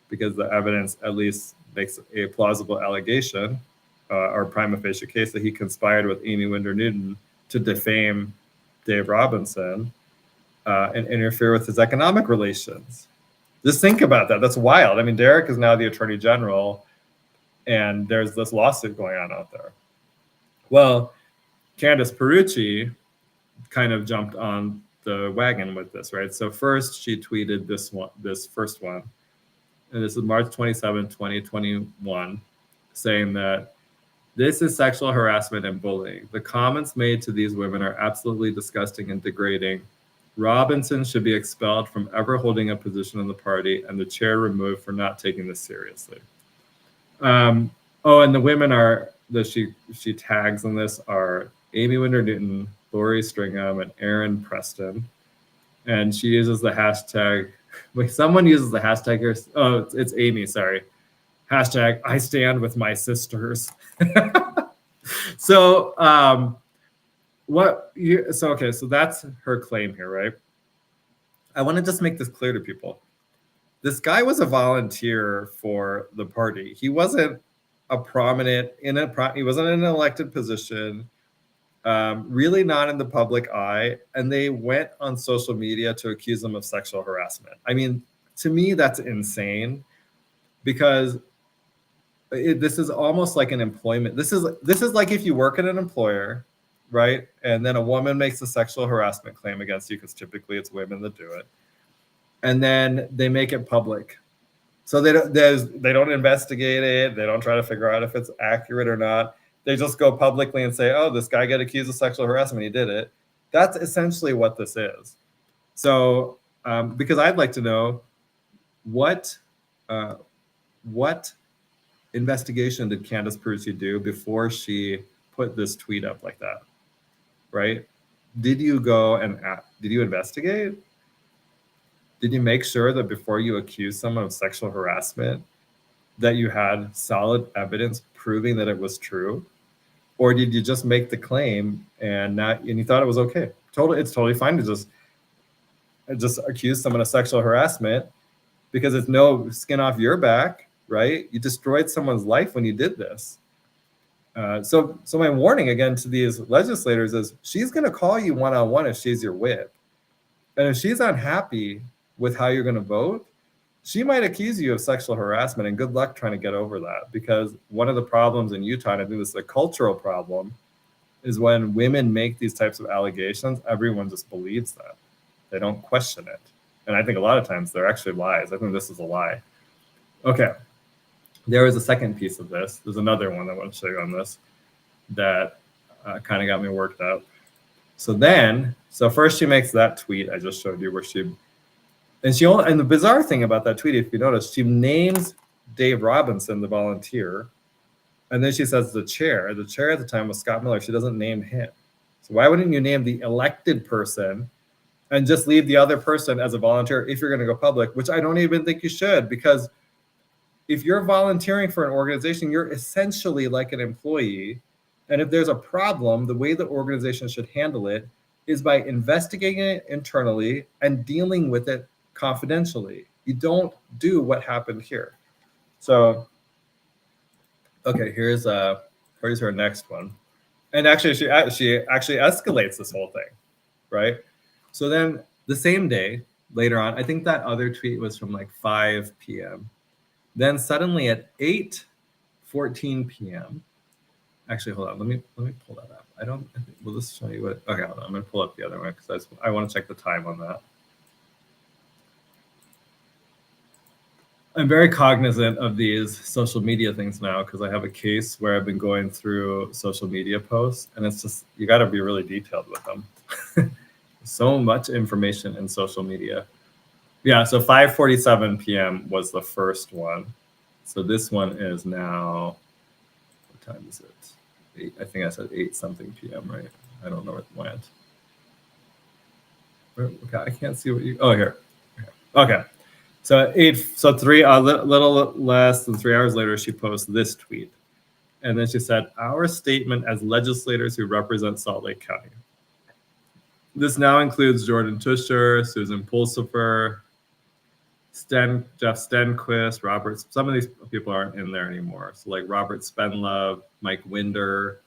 because the evidence at least makes a plausible allegation or prima facie case that he conspired with Amy Winder Newton to defame Dave Robinson and interfere with his economic relations. Just think about that. That's wild. I mean, Derek is now the attorney general, and there's this lawsuit going on out there. Well, Candace Perucci kind of jumped on the wagon with this, right? So first she tweeted this first one, and this is March 27, 2021, saying that this is sexual harassment and bullying. The comments made to these women are absolutely disgusting and degrading. Robinson should be expelled from ever holding a position in the party and the chair removed for not taking this seriously. And the women that she tags in this are Amy Winder Newton, Lori Stringham, and Aaron Preston. And she uses the hashtag, someone uses the hashtag here. Oh, it's Amy, sorry. Hashtag, I stand with my sisters. So that's her claim here, right? I want to just make this clear to people. This guy was a volunteer for the party. He wasn't he wasn't in an elected position, really not in the public eye. And they went on social media to accuse him of sexual harassment. I mean, to me, that's insane because this is almost like an employment. This is like if you work at an employer, right? And then a woman makes a sexual harassment claim against you, because typically it's women that do it. And then they make it public. So they don't investigate it. They don't try to figure out if it's accurate or not. They just go publicly and say, oh, this guy got accused of sexual harassment. He did it. That's essentially what this is. So because I'd like to know what investigation did Candace Perucci do before she put this tweet up like that, right? Did you go and did you investigate? Did you make sure that before you accuse someone of sexual harassment that you had solid evidence proving that it was true? Or did you just make the claim and you thought it was okay? It's totally fine to just accuse someone of sexual harassment because it's no skin off your back, right? You destroyed someone's life when you did this. So my warning again to these legislators is she's going to call you one-on-one if she's your whip. And if she's unhappy with how you're going to vote, she might accuse you of sexual harassment, and good luck trying to get over that. Because one of the problems in Utah, and I think this is a cultural problem, is when women make these types of allegations, everyone just believes that. They don't question it. And I think a lot of times they're actually lies. I think this is a lie. Okay. There is a second piece of this. There's another one I want to show you on this that kind of got me worked up. So first she makes that tweet I just showed you where and the bizarre thing about that tweet, if you notice, she names Dave Robinson, the volunteer, and then she says the chair at the time was Scott Miller. She doesn't name him. So why wouldn't you name the elected person and just leave the other person as a volunteer if you're going to go public, which I don't even think you should, because if you're volunteering for an organization, you're essentially like an employee. And if there's a problem, the way the organization should handle it is by investigating it internally and dealing with it confidentially. You don't do what happened here. So, okay, here's her next one. And actually, she actually escalates this whole thing, right? So then the same day, later on, I think that other tweet was from like 5 p.m. Then suddenly at 8:14 p.m. Actually, hold on. Let me pull that up. Will this show you what? Okay, hold on. I'm gonna pull up the other one because I want to check the time on that. I'm very cognizant of these social media things now because I have a case where I've been going through social media posts, and it's just, you got to be really detailed with them. So much information in social media. Yeah, so 5:47 p.m. was the first one. So this one is now, what time is it? I think I said 8 something p.m., right? I don't know where it went. Okay, I can't see what you, oh, here. Okay. So a little less than 3 hours later, she posts this tweet. And then she said, "Our statement as legislators who represent Salt Lake County. This now includes Jordan Tusher, Susan Pulsifer, Jeff Stenquist, Robert. Some of these people aren't in there anymore. So like Robert Spenlove, Amy Winder,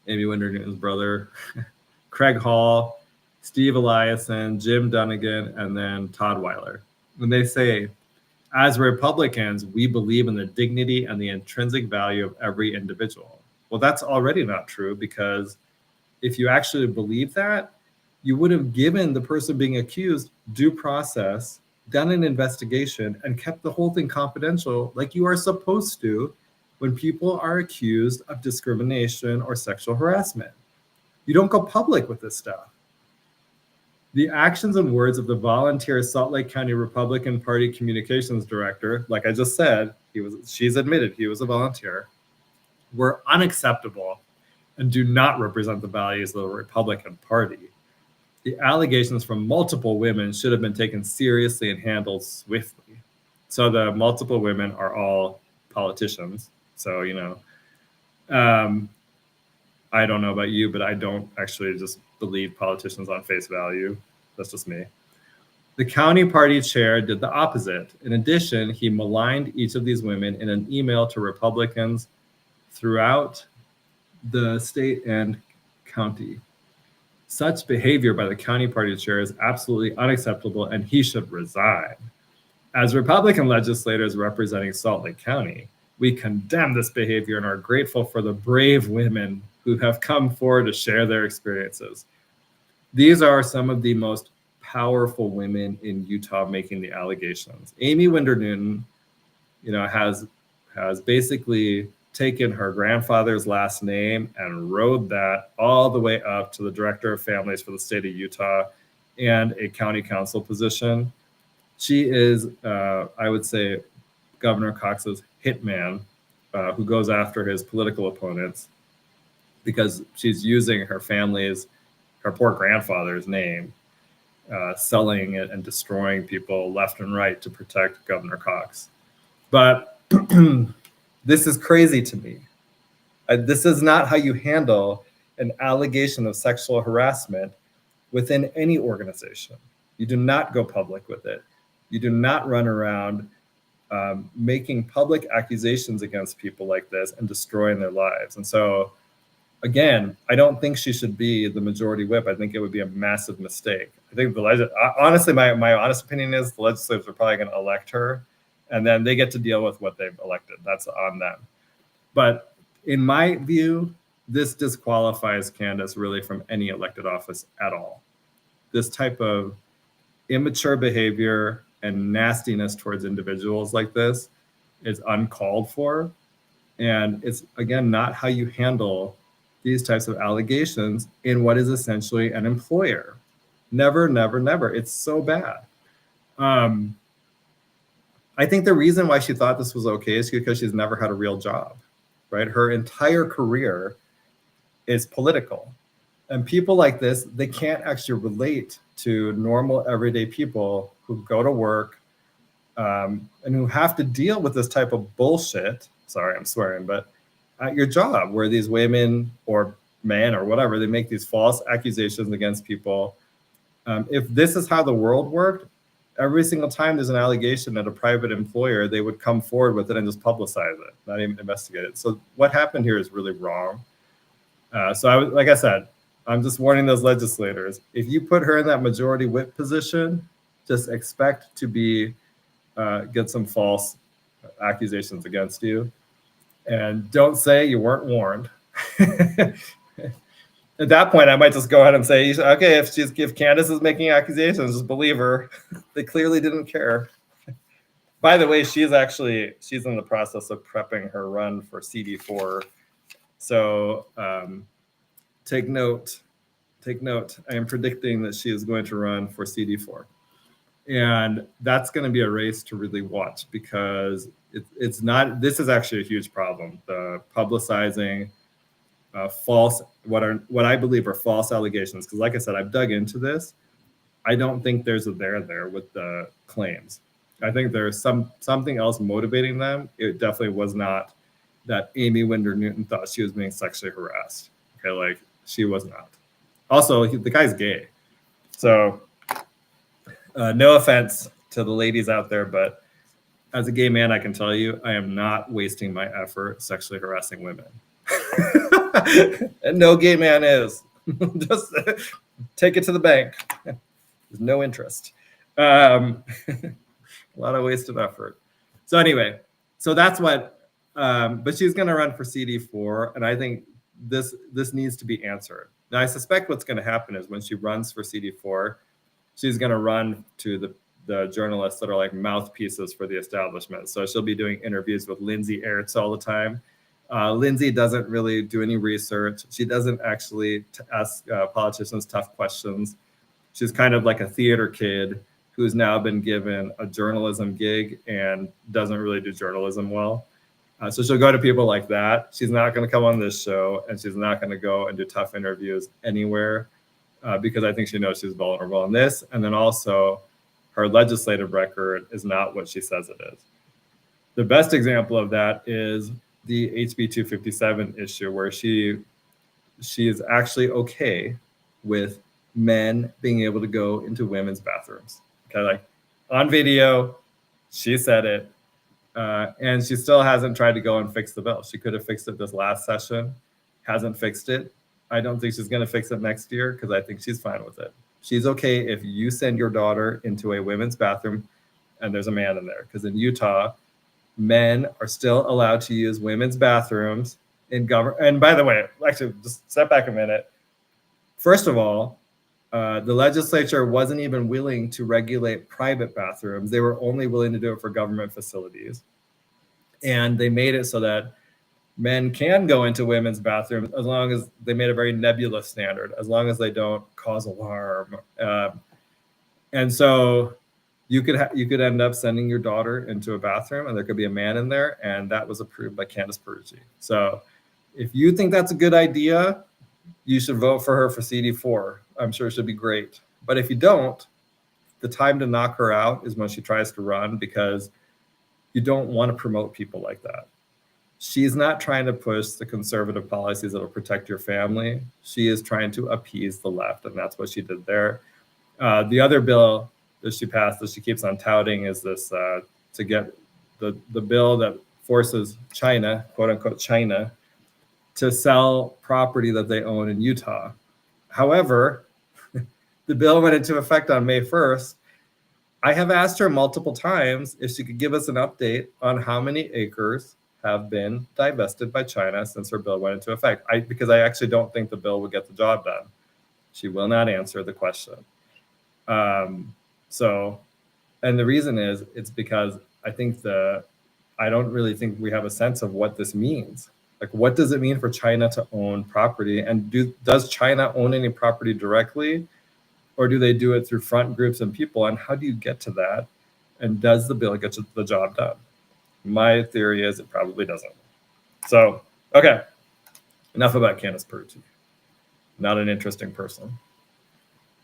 Newton's brother, Craig Hall, Steve Eliason, Jim Dunnigan, and then Todd Weiler. When they say, as Republicans, we believe in the dignity and the intrinsic value of every individual. Well, that's already not true, because if you actually believe that, you would have given the person being accused due process, done an investigation, and kept the whole thing confidential like you are supposed to when people are accused of discrimination or sexual harassment. You don't go public with this stuff. The actions and words of the volunteer Salt Lake County Republican Party communications director, like I just said, she's admitted he was a volunteer, were unacceptable and do not represent the values of the Republican Party. The allegations from multiple women should have been taken seriously and handled swiftly. So the multiple women are all politicians. So, I don't know about you, but I don't actually just believe politicians on face value. That's just me. The county party chair did the opposite. In addition, he maligned each of these women in an email to Republicans throughout the state and county. Such behavior by the county party chair is absolutely unacceptable, and he should resign. As Republican legislators representing Salt Lake County, we condemn this behavior and are grateful for the brave women who have come forward to share their experiences. These are some of the most powerful women in Utah making the allegations. Amy Winder Newton, has basically taken her grandfather's last name and rode that all the way up to the director of families for the state of Utah and a county council position. She is, I would say, Governor Cox's hitman, who goes after his political opponents because she's using her poor grandfather's name, selling it and destroying people left and right to protect Governor Cox. But this is crazy to me. This is not how you handle an allegation of sexual harassment within any organization. You do not go public with it. You do not run around making public accusations against people like this and destroying their lives. And so, again, I don't think she should be the majority whip. I think it would be a massive mistake. I think honestly, my honest opinion is the legislators are probably going to elect her, and then they get to deal with what they've elected. That's on them. But in my view, this disqualifies Candace really from any elected office at all. This type of immature behavior and nastiness towards individuals like this is uncalled for. And it's, again, not how you handle these types of allegations in what is essentially an employer. Never, never, never. It's so bad. I think the reason why she thought this was okay is because she's never had a real job, right? Her entire career is political. And people like this, they can't actually relate to normal, everyday people who go to work and who have to deal with this type of bullshit. Sorry, I'm swearing, but at your job, where these women or men or whatever, they make these false accusations against people. If this is how the world worked, every single time there's an allegation at a private employer, they would come forward with it and just publicize it, not even investigate it. So what happened here is really wrong. Like I said, I'm just warning those legislators. If you put her in that majority whip position, just expect to be get some false accusations against you, and don't say you weren't warned. At that point, I might just go ahead and say, okay, if Candace is making accusations, just believe her. They clearly didn't care. By the way, she's in the process of prepping her run for CD4. So take note. I am predicting that she is going to run for CD4. And that's going to be a race to really watch, because it's not, this is actually a huge problem. The publicizing false, what I believe are false allegations. Because like I said, I've dug into this. I don't think there's a there with the claims. I think there's something else motivating them. It definitely was not that Amy Winder Newton thought she was being sexually harassed. Okay, like, she was not. Also, the guy's gay. So no offense to the ladies out there, but as a gay man, I can tell you, I am not wasting my effort sexually harassing women. And no gay man is. Just take it to the bank. There's no interest. A lot of wasted effort. So anyway, so that's what, but she's going to run for CD4, and I think this needs to be answered. Now, I suspect what's going to happen is when she runs for CD4, she's going to run to the journalists that are like mouthpieces for the establishment. So she'll be doing interviews with Lindsay Aerts all the time. Lindsay doesn't really do any research. She doesn't actually ask politicians tough questions. She's kind of like a theater kid who's now been given a journalism gig and doesn't really do journalism well. So she'll go to people like that. She's not going to come on this show, and she's not going to go and do tough interviews anywhere, because I think she knows she's vulnerable in this. And then also, her legislative record is not what she says it is. The best example of that is the HB 257 issue, where she is actually okay with men being able to go into women's bathrooms. Okay, like on video, she said it, and she still hasn't tried to go and fix the bill. She could have fixed it this last session, hasn't fixed it. I don't think she's going to fix it next year, because I think she's fine with it. She's okay if you send your daughter into a women's bathroom and there's a man in there, because in Utah, men are still allowed to use women's bathrooms in government. And by the way, actually, just step back a minute. First of all, the legislature wasn't even willing to regulate private bathrooms. They were only willing to do it for government facilities. And they made it so that men can go into women's bathrooms, as long as they made a very nebulous standard, as long as they don't cause alarm. And so you could end up sending your daughter into a bathroom and there could be a man in there, and that was approved by Candace Peruggi. So if you think that's a good idea, you should vote for her for CD4. I'm sure she'll be great. But if you don't, the time to knock her out is when she tries to run, because you don't want to promote people like that. She's not trying to push the conservative policies that will protect your family. She is trying to appease the left, and that's what she did there. The other bill that she passed, that she keeps on touting, is this to get the bill that forces China, quote unquote China, to sell property that they own in Utah. However, the bill went into effect on May 1st. I have asked her multiple times if she could give us an update on how many acres have been divested by China since her bill went into effect. Because I actually don't think the bill would get the job done. She will not answer the question. And the reason is, it's because I think I don't really think we have a sense of what this means. Like, what does it mean for China to own property? And does China own any property directly? Or do they do it through front groups and people? And how do you get to that? And does the bill get the job done? My theory is it probably doesn't. So, okay, enough about Candace Purdy. Not an interesting person.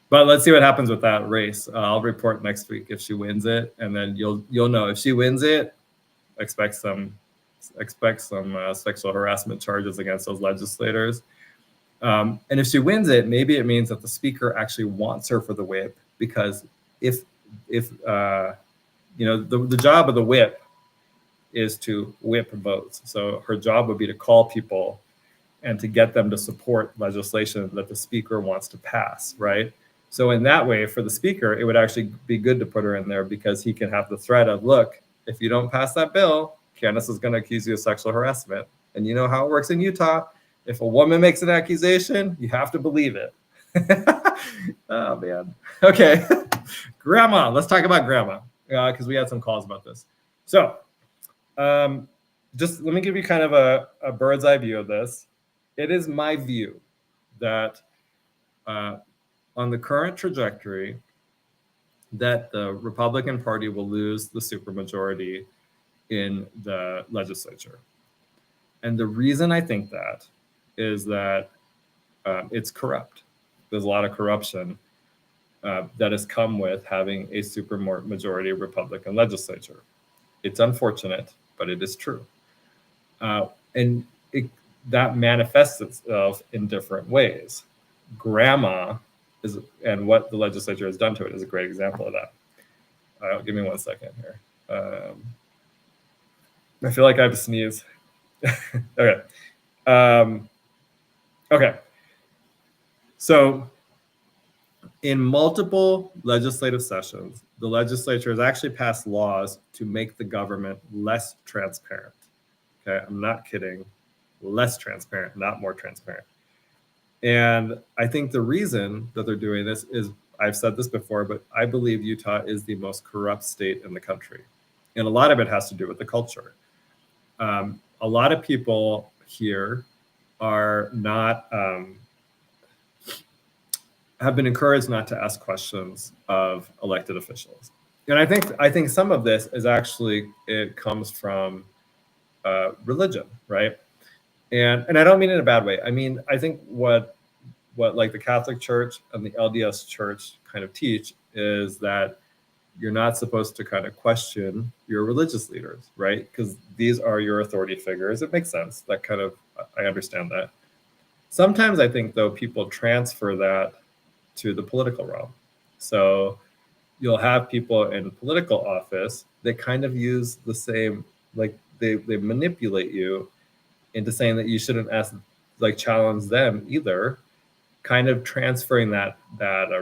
But let's see what happens with that race. I'll report next week if she wins it, and then you'll know. If she wins it, expect some sexual harassment charges against those legislators. And if she wins it, maybe it means that the speaker actually wants her for the whip, because if the job of the whip is to whip votes. So her job would be to call people and to get them to support legislation that the speaker wants to pass, right? So in that way, for the speaker, it would actually be good to put her in there, because he can have the threat of, look, if you don't pass that bill, Candace is going to accuse you of sexual harassment. And you know how it works in Utah. If a woman makes an accusation, you have to believe it. Oh, man. Okay. Grandma. Let's talk about grandma, because we had some calls about this. So just let me give you kind of a bird's eye view of this. It is my view that on the current trajectory, that the Republican Party will lose the supermajority in the legislature. And the reason I think that is that it's corrupt. There's a lot of corruption that has come with having a supermajority Republican legislature. It's unfortunate, but it is true. And that manifests itself in different ways. Grandma and what the legislature has done to it is a great example of that. Give me 1 second here. I feel like I have to sneeze. Okay. Okay. So in multiple legislative sessions, the legislature has actually passed laws to make the government less transparent. Okay, I'm not kidding. Less transparent, not more transparent. And I think the reason that they're doing this is, I've said this before, but I believe Utah is the most corrupt state in the country. And a lot of it has to do with the culture. A lot of people here are not, have been encouraged not to ask questions of elected officials. And I think some of this is actually, it comes from religion, right? And I don't mean it in a bad way. I mean, I think what like the Catholic Church and the LDS Church kind of teach is that you're not supposed to kind of question your religious leaders, right? Because these are your authority figures. It makes sense. That kind of, I understand that. Sometimes I think, though, people transfer that to the political realm. So you'll have people in political office that kind of use the same, like they manipulate you into saying that you shouldn't challenge them either, kind of transferring that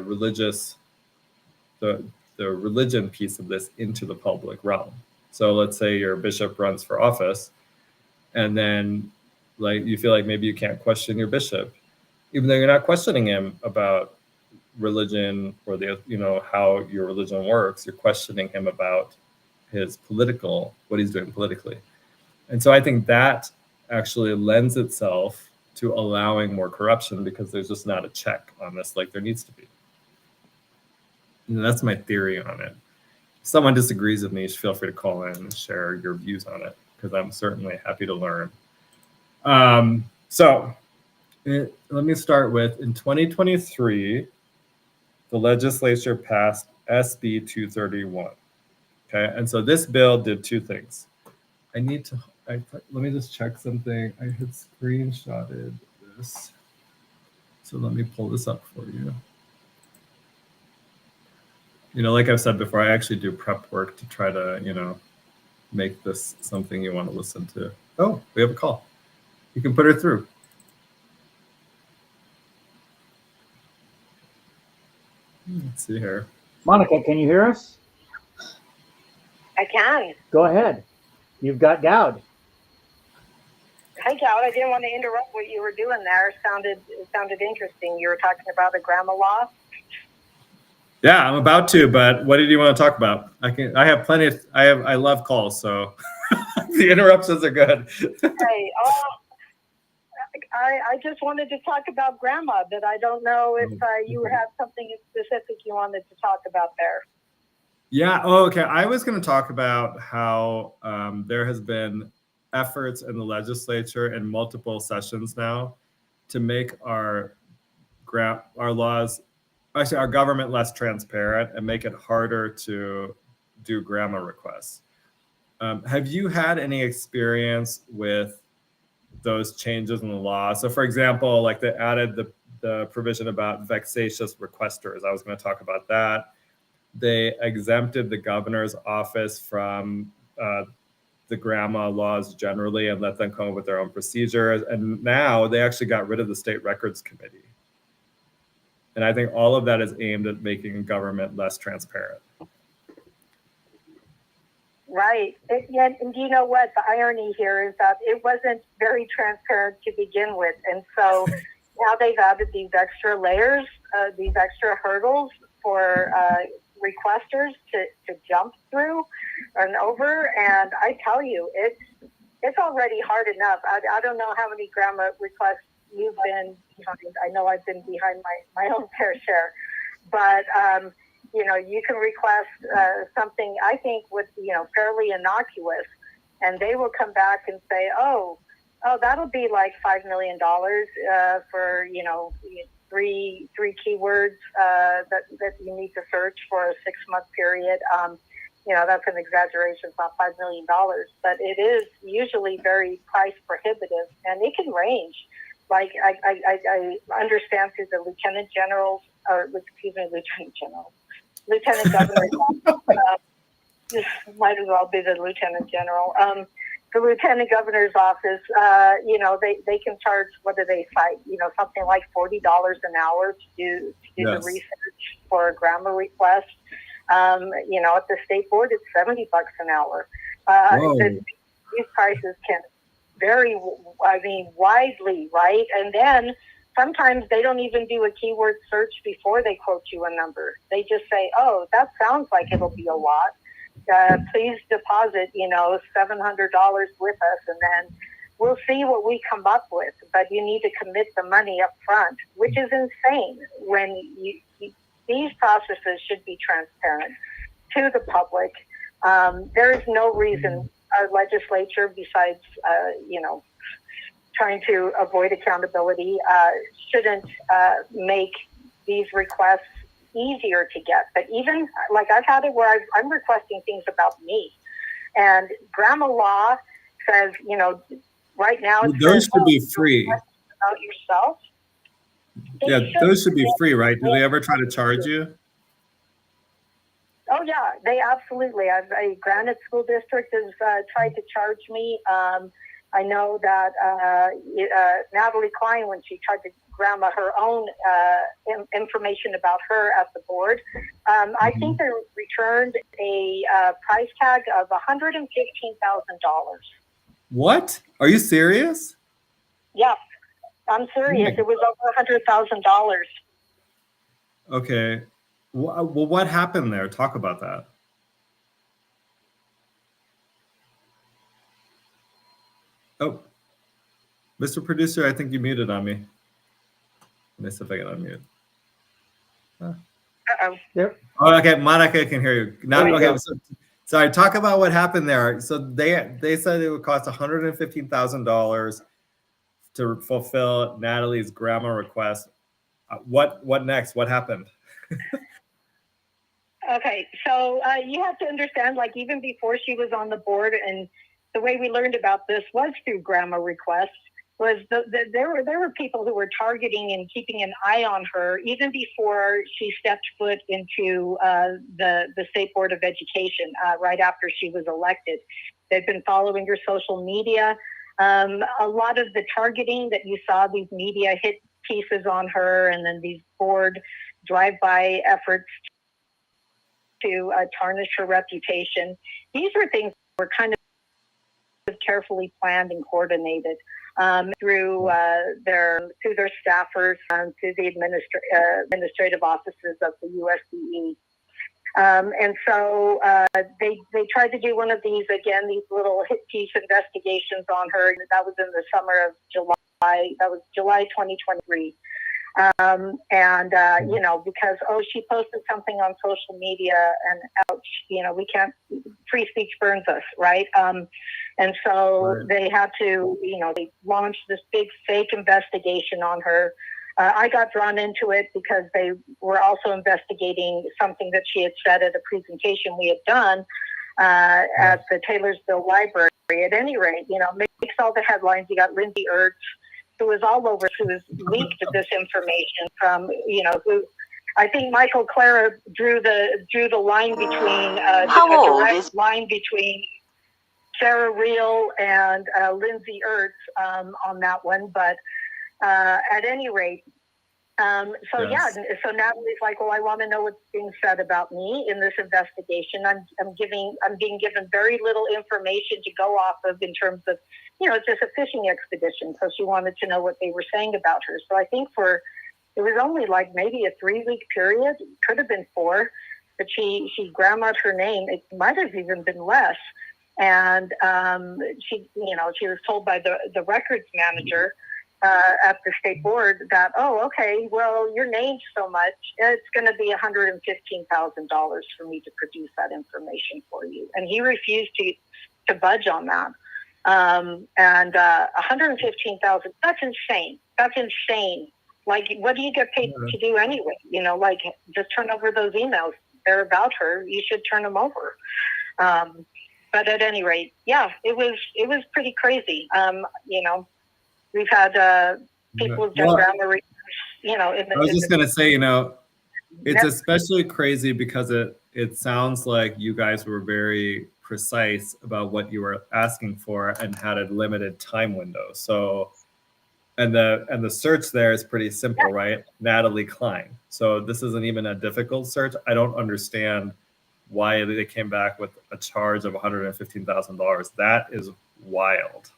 religious, the religion piece of this into the public realm. So let's say your bishop runs for office, and then like you feel like maybe you can't question your bishop, even though you're not questioning him about religion or how your religion works. You're questioning him about what he's doing politically. And so I think that actually lends itself to allowing more corruption, because there's just not a check on this like there needs to be. And that's my theory on it. If someone disagrees with me, feel free to call in and share your views on it, because I'm certainly happy to learn. So let me start with, in 2023, the legislature passed SB 231. Okay, and so this bill did two things. Let me just check something. I had screenshotted this. So let me pull this up for you. Like I've said before, I actually do prep work to try to, make this something you want to listen to. Oh, we have a call. You can put her through. Let's see here. Monica, can you hear us? I can. Go ahead. You've got Goud. Hi, Goud. I didn't want to interrupt what you were doing there. It sounded interesting. You were talking about the grandma law. Yeah, I'm about to, but what did you want to talk about? I have plenty of, I love calls, so The interruptions are good. Hey, I just wanted to talk about grandma, but I don't know if you have something specific you wanted to talk about there. Yeah. Oh, okay. I was going to talk about how there has been efforts in the legislature in multiple sessions now to make our laws, actually our government, less transparent and make it harder to do grandma requests. Have you had any experience with those changes in the law? So, for example, like they added the provision about vexatious requesters. I was going to talk about that. They exempted the governor's office from the grandma laws generally and let them come up with their own procedures. And now they actually got rid of the state records committee. And I think all of that is aimed at making government less transparent. Right. And you know what? The irony here is that it wasn't very transparent to begin with. And so now they've added these extra layers, these extra hurdles for requesters to jump through and over. And I tell you, it's already hard enough. I don't know how many grandma requests you've been behind. I know I've been behind my own fair share. But you can request something, I think, with, fairly innocuous, and they will come back and say, oh, that'll be like $5 million for, three keywords that you need to search for a 6-month period. That's an exaggeration. It's not $5 million, but it is usually very price prohibitive, and it can range. Like I understand through the Lieutenant Governor, might as well be the Lieutenant General. The Lieutenant Governor's office, they can charge, what do they cite? Something like $40 an hour to do the research for a grandma request. At the state board, it's $70 an hour. These prices can vary, widely, right? And then sometimes they don't even do a keyword search before they quote you a number. They just say, oh, that sounds like it'll be a lot. Please deposit, $700 with us, and then we'll see what we come up with. But you need to commit the money up front, which is insane when these processes should be transparent to the public. There is no reason our legislature, besides, trying to avoid accountability, shouldn't make these requests easier to get. But even, like, I've had it where I'm requesting things about me. And grandma law says, right now... Those should be free. About yourself. Those should be free, right? Do they ever try to charge you? Oh, yeah, they absolutely. A Granite School District has tried to charge me. I know that Natalie Klein, when she tried to grandma her own information about her at the board, I think they returned a price tag of $115,000. What? Are you serious? Yes, I'm serious. It was over $100,000. Okay. Well, what happened there? Talk about that. Oh, Mr. Producer, I think you muted on me. Let me see if I can unmute. Uh-oh. Yep. Oh, okay. Monica can hear you. Now, okay. Sorry. Talk about what happened there. So they said it would cost $115,000 to fulfill Natalie's grandma request. What next? What happened? Okay, so you have to understand, like, even before she was on the board, and the way we learned about this was through grandma requests, was there were people who were targeting and keeping an eye on her even before she stepped foot into the State Board of Education, right after she was elected. They've been following her social media. A lot of the targeting that you saw, these media hit pieces on her, and then these board drive-by efforts to tarnish her reputation. These were things that were kind of carefully planned and coordinated through their staffers, through the administrative offices of the USDE. And so they tried to do one of these again, these little hit piece investigations on her. That was in the summer of July. That was July 2023. You know, because she posted something on social media, and ouch, you know, we can't, free speech burns us, right? And so they had to, you know, they launched this big fake investigation on her. I got drawn into it because they were also investigating something that she had said at a presentation we had done at the Taylorsville Library. At any rate, you know, makes all the headlines. You got Lindsay Ertz, who was all over, who was leaked this information from, you know, who I think Michael Clara drew the line between line between Sarah Reel and Lindsay Ertz on that one, but at any rate, so Natalie's like, well, I want to know what's being said about me in this investigation. I'm being given very little information to go off of in terms of, you know, it's just a fishing expedition. So she wanted to know what they were saying about her. So I think it was only like maybe a 3-week period, it could have been 4, but she grandmaed her name. It might have even been less. And she was told by the records manager at the state board that, okay, well, your name's so much, it's going to be $115,000 for me to produce that information for you. And he refused to budge on that. And $115,000, that's insane. That's insane. Like, what do you get paid to do anyway? You know, like, just turn over those emails. They're about her. You should turn them over. But at any rate, yeah, it was pretty crazy. You know, we've had people who've done grammar, you know. I was just going to say, you know, it's especially crazy because it sounds like you guys were very precise about what you were asking for and had a limited time window. So, and the search there is pretty simple, right? Natalie Klein. So this isn't even a difficult search. I don't understand why they came back with a charge of $115,000. That is wild.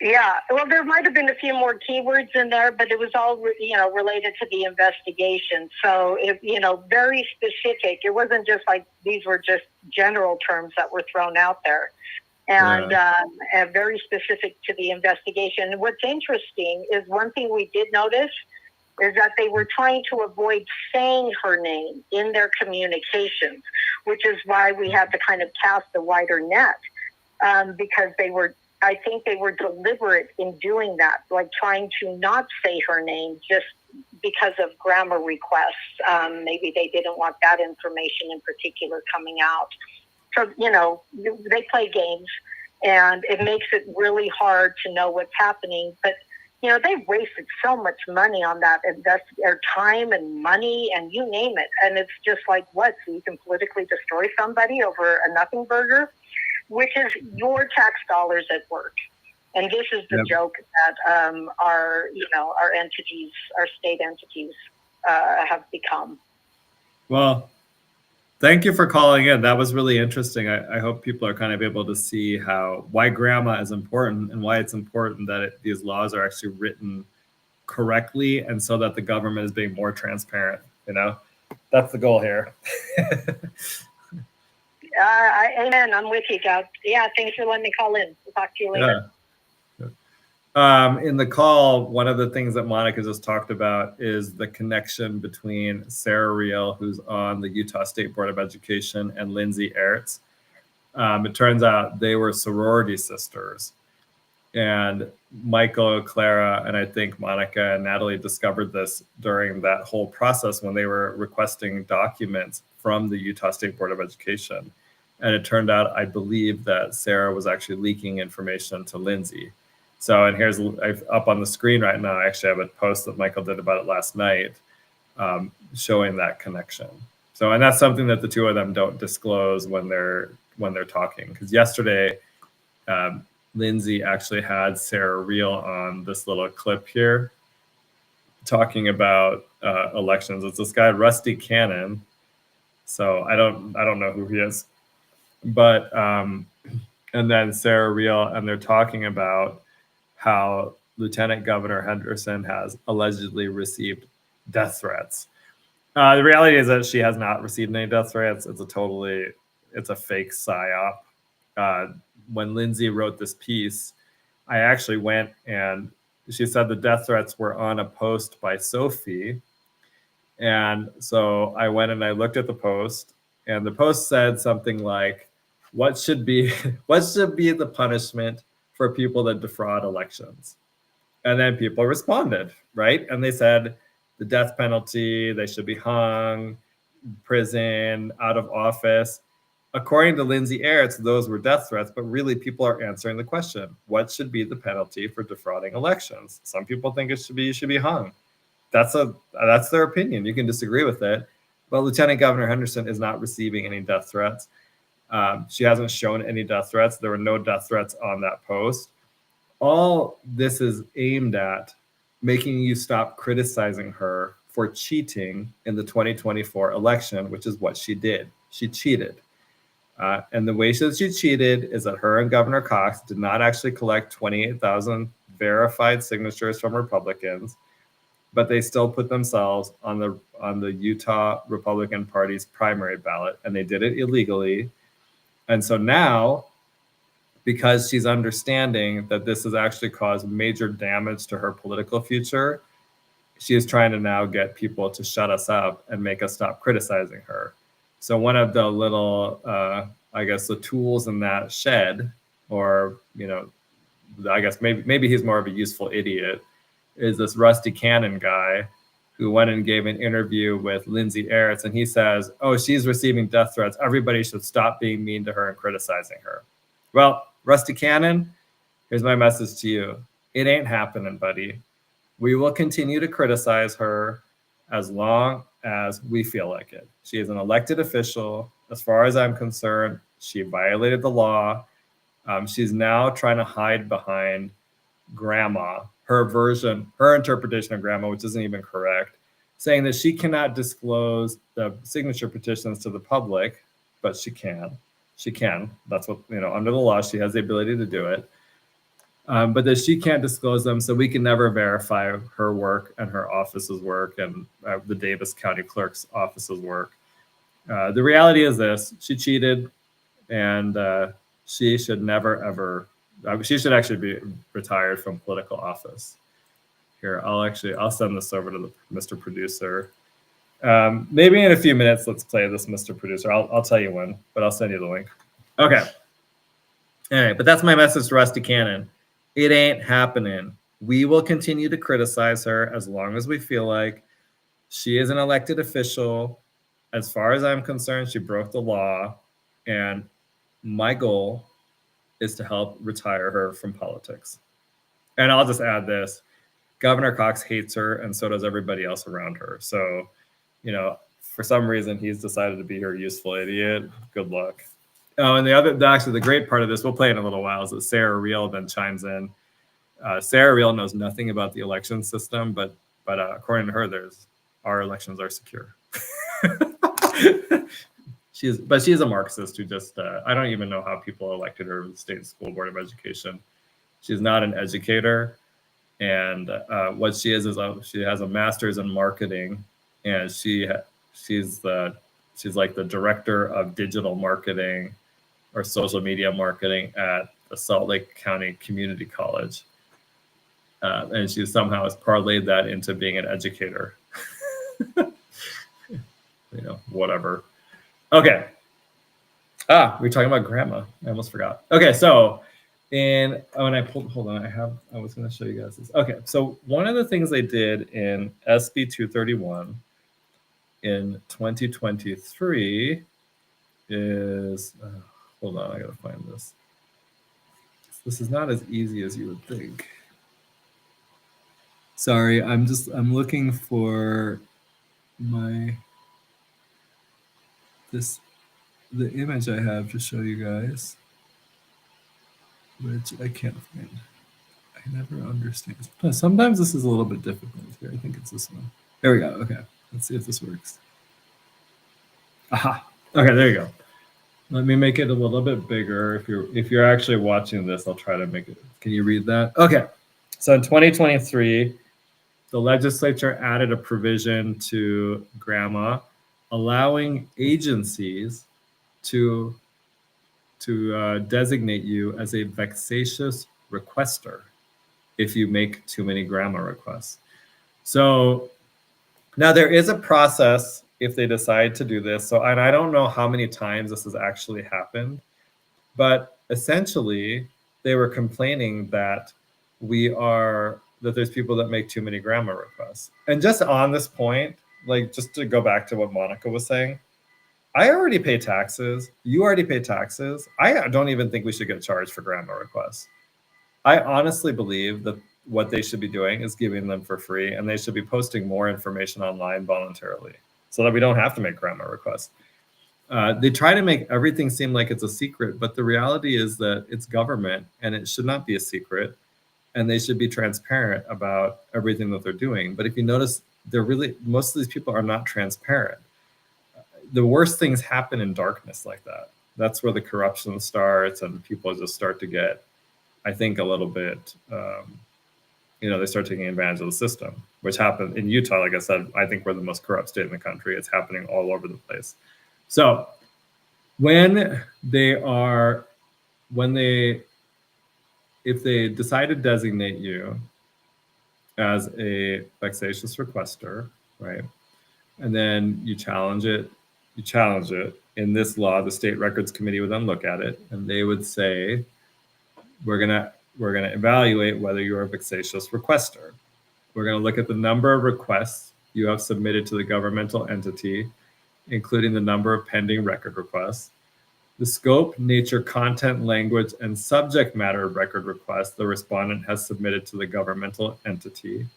Yeah, well, there might have been a few more keywords in there, but it was all, you know, related to the investigation. So, you know, very specific. It wasn't just like these were just general terms that were thrown out there. And very specific to the investigation. What's interesting is one thing we did notice is that they were trying to avoid saying her name in their communications, which is why we had to kind of cast a wider net, because I think they were deliberate in doing that, like trying to not say her name just because of grammar requests. Maybe they didn't want that information in particular coming out. So, you know, they play games, and it makes it really hard to know what's happening. But, you know, they wasted so much money on that, their time and money and you name it. And it's just like, what? So you can politically destroy somebody over a nothing burger, which is your tax dollars at work. And this is the joke that our entities, our state entities have become. Well, thank you for calling in. That was really interesting. I hope people are kind of able to see why grandma is important and why it's important that these laws are actually written correctly, and so that the government is being more transparent. You know, that's the goal here. Amen. I'm with you, Goud. Yeah, thanks for letting me call in. We'll talk to you later. In the call, one of the things that Monica just talked about is the connection between Sarah Reel, who's on the Utah State Board of Education, and Lindsay Ertz. It turns out they were sorority sisters. And Michael, Clara, and I think Monica and Natalie discovered this during that whole process when they were requesting documents from the Utah State Board of Education. And it turned out, I believe, that Sarah was actually leaking information to Lindsay. So, and here's up on the screen right now, I actually have a post that Michael did about it last night, showing that connection. So, and that's something that the two of them don't disclose when they're talking. Because yesterday, Lindsay actually had Sarah Reel on this little clip here, talking about elections. It's this guy, Rusty Cannon. So I don't know who he is, but and then Sarah Reel, and they're talking about how Lieutenant Governor Henderson has allegedly received death threats. The reality is that she has not received any death threats. It's a fake psyop. When Lindsay wrote this piece, I actually went and she said the death threats were on a post by Sophie. And so I went and I looked at the post, and the post said something like, what should be the punishment for people that defraud elections? And then people responded, right? And they said the death penalty, they should be hung, prison, out of office. According to Lindsay Aerts, those were death threats, but really people are answering the question, what should be the penalty for defrauding elections? Some people think you should be hung. That's their opinion. You can disagree with it. But Lieutenant Governor Henderson is not receiving any death threats. She hasn't shown any death threats. There were no death threats on that post. All this is aimed at making you stop criticizing her for cheating in the 2024 election, which is what she did. She cheated. And the way that she cheated is that her and Governor Cox did not actually collect 28,000 verified signatures from Republicans, but they still put themselves on the Utah Republican Party's primary ballot, and they did it illegally. And so now, because she's understanding that this has actually caused major damage to her political future, she is trying to now get people to shut us up and make us stop criticizing her. So one of the little, I guess, the tools in that shed, or, I guess maybe he's more of a useful idiot, is this Rusty Cannon guy who went and gave an interview with Lindsay Aerts, and he says, oh, she's receiving death threats. Everybody should stop being mean to her and criticizing her. Well, Rusty Cannon, here's my message to you. It ain't happening, buddy. We will continue to criticize her as long as we feel like it. She is an elected official. As far as I'm concerned, she violated the law. She's now trying to hide behind grandma, her interpretation of grandma, which isn't even correct, saying that she cannot disclose the signature petitions to the public, but she can. She can. That's what, under the law, she has the ability to do it. But that she can't disclose them, so we can never verify her work and her office's work and the Davis County Clerk's office's work. The reality is this: she cheated, and she should never, ever, she should actually be retired from political office. Here, I'll send this over to Mr. Producer. Maybe in a few minutes, let's play this, Mr. Producer. I'll tell you when, but I'll send you the link. Okay. All right, but that's my message to Rusty Cannon. It ain't happening. We will continue to criticize her as long as we feel like. She is an elected official. As far as I'm concerned, she broke the law. And my goal is to help retire her from politics. And I'll just add this. Governor Cox hates her, and so does everybody else around her. So, for some reason, he's decided to be her useful idiot. Good luck. Oh, and the great part of this, we'll play in a little while, is that Sarah Reel then chimes in. Sarah Reel knows nothing about the election system, but according to her, our elections are secure. She's a Marxist who just, I don't even know how people elected her to the state school board of education. She's not an educator. And what she is she has a master's in marketing, and she's like the director of digital marketing or social media marketing at the Salt Lake County Community College. And she somehow has parlayed that into being an educator. Whatever. Okay. We're talking about grandma. I almost forgot. Okay, so hold on, I was going to show you guys this. Okay, so one of the things they did in SB 231 in 2023 is, hold on, I got to find this. This is not as easy as you would think. Sorry, I'm looking for the image I have to show you guys, which I can't find. I never understand. Sometimes this is a little bit difficult here. I think it's this one. There we go. Okay, let's see if this works. Aha. Okay, there you go. Let me make it a little bit bigger. If you're actually watching this, I'll try to make it. Can you read that? Okay. So in 2023, the legislature added a provision to GRAMA allowing agencies to designate you as a vexatious requester if you make too many GRAMA requests. So now there is a process if they decide to do this. So, and I don't know how many times this has actually happened, but essentially they were complaining that there's people that make too many GRAMA requests. And just on this point, like just to go back to what Monica was saying, I already pay taxes. You already pay taxes. I don't even think we should get charged for GRAMA requests. I honestly believe that what they should be doing is giving them for free, and they should be posting more information online voluntarily so that we don't have to make GRAMA requests. They try to make everything seem like it's a secret, but the reality is that it's government and it should not be a secret, and they should be transparent about everything that they're doing. But if you notice, most of these people are not transparent. The worst things happen in darkness like that. That's where the corruption starts, and people just start to get, I think, a little bit, they start taking advantage of the system, which happened in Utah. Like I said, I think we're the most corrupt state in the country. It's happening all over the place. So if they decide to designate you as a vexatious requester, right? And then you challenge it. In this law, the State Records Committee would then look at it, and they would say, we're gonna evaluate whether you're a vexatious requester. We're gonna look at the number of requests you have submitted to the governmental entity, including the number of pending record requests, the scope, nature, content, language, and subject matter of record requests the respondent has submitted to the governmental entity,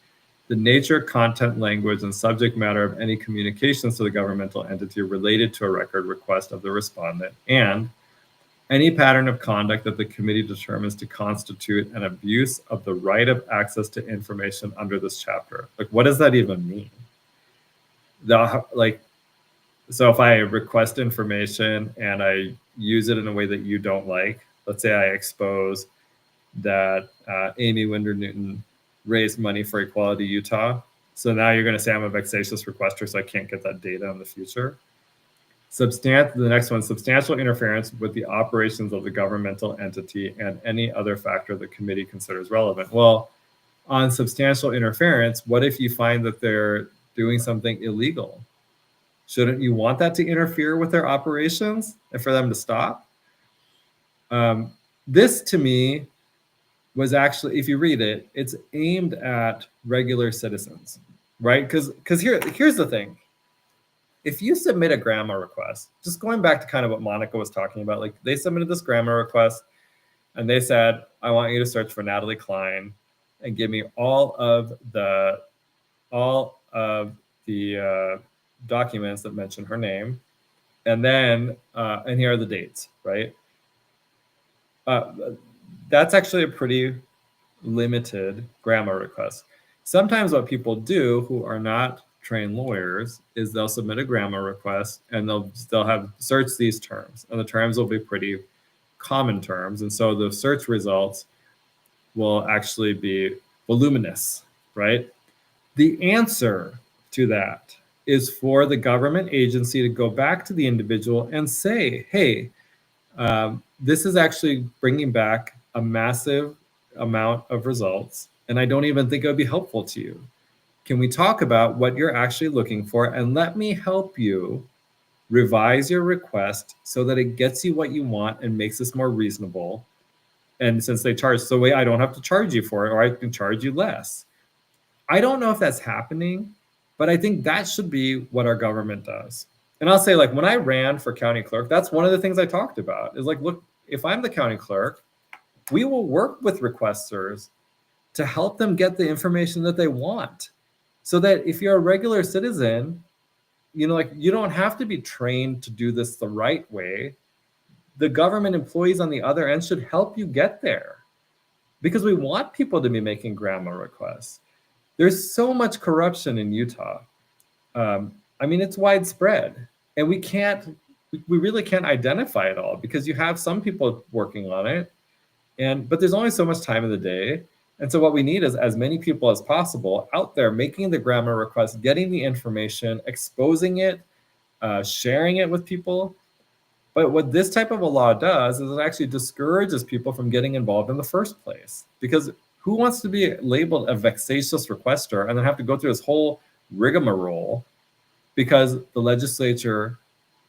the nature, content, language, and subject matter of any communications to the governmental entity related to a record request of the respondent, and any pattern of conduct that the committee determines to constitute an abuse of the right of access to information under this chapter. Like, what does that even mean? So if I request information and I use it in a way that you don't like, let's say I expose that Amy Winder Newton raised money for Equality Utah. So now you're going to say I'm a vexatious requester, so I can't get that data in the future. The next one, substantial interference with the operations of the governmental entity and any other factor the committee considers relevant. Well, on substantial interference, what if you find that they're doing something illegal? Shouldn't you want that to interfere with their operations and for them to stop? This, to me, was actually, if you read it, it's aimed at regular citizens, right? Because here's the thing. If you submit a GRAMA request, just going back to kind of what Monica was talking about, like they submitted this GRAMA request and they said, I want you to search for Natalie Klein and give me all of the documents that mention her name. And then, and here are the dates, right? That's actually a pretty limited GRAMA request. Sometimes what people do who are not trained lawyers is they'll submit a GRAMA request and they'll have search these terms, and the terms will be pretty common terms, and so the search results will actually be voluminous, right? The answer to that is for the government agency to go back to the individual and say, hey, this is actually bringing back a massive amount of results, and I don't even think it would be helpful to you. Can we talk about what you're actually looking for, and let me help you revise your request so that it gets you what you want and makes this more reasonable. And since they charge the way, I don't have to charge you for it, or I can charge you less. I don't know if that's happening, but I think that should be what our government does. And I'll say, like, when I ran for county clerk, that's one of the things I talked about is like, look, if I'm the county clerk, we will work with requesters to help them get the information that they want. So that if you're a regular citizen, you don't have to be trained to do this the right way. The government employees on the other end should help you get there, because we want people to be making GRAMA requests. There's so much corruption in Utah. It's widespread, and we really can't identify it all, because you have some people working on it, but there's only so much time in the day. And so what we need is as many people as possible out there making the grammar request, getting the information, exposing it, sharing it with people. But what this type of a law does is it actually discourages people from getting involved in the first place. Because who wants to be labeled a vexatious requester and then have to go through this whole rigmarole because the legislature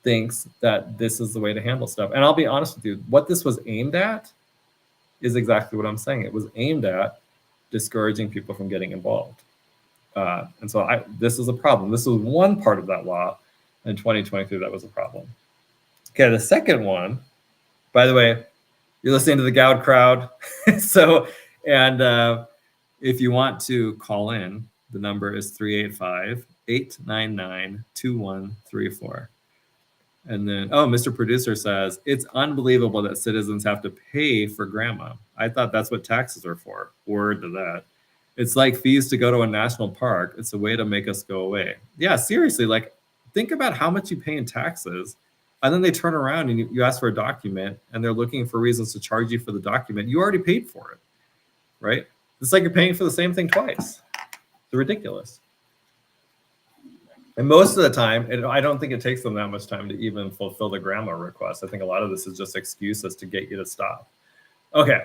thinks that this is the way to handle stuff? And I'll be honest with you, what this was aimed at is exactly what I'm saying. It was aimed at discouraging people from getting involved. And so this is a problem. This was one part of that law in 2023 that was a problem. Okay, the second one, by the way, you're listening to the Goud crowd. So, and if you want to call in, the number is 385-899-2134. And then, oh, Mr. Producer says, it's unbelievable that citizens have to pay for grandma. I thought that's what taxes are for. Word to that. It's like fees to go to a national park. It's a way to make us go away. Yeah, seriously, like think about how much you pay in taxes. And then they turn around and you ask for a document and they're looking for reasons to charge you for the document. You already paid for it, right? It's like you're paying for the same thing twice. It's ridiculous. And most of the time, I don't think it takes them that much time to even fulfill the grandma request. I think a lot of this is just excuses to get you to stop. Okay.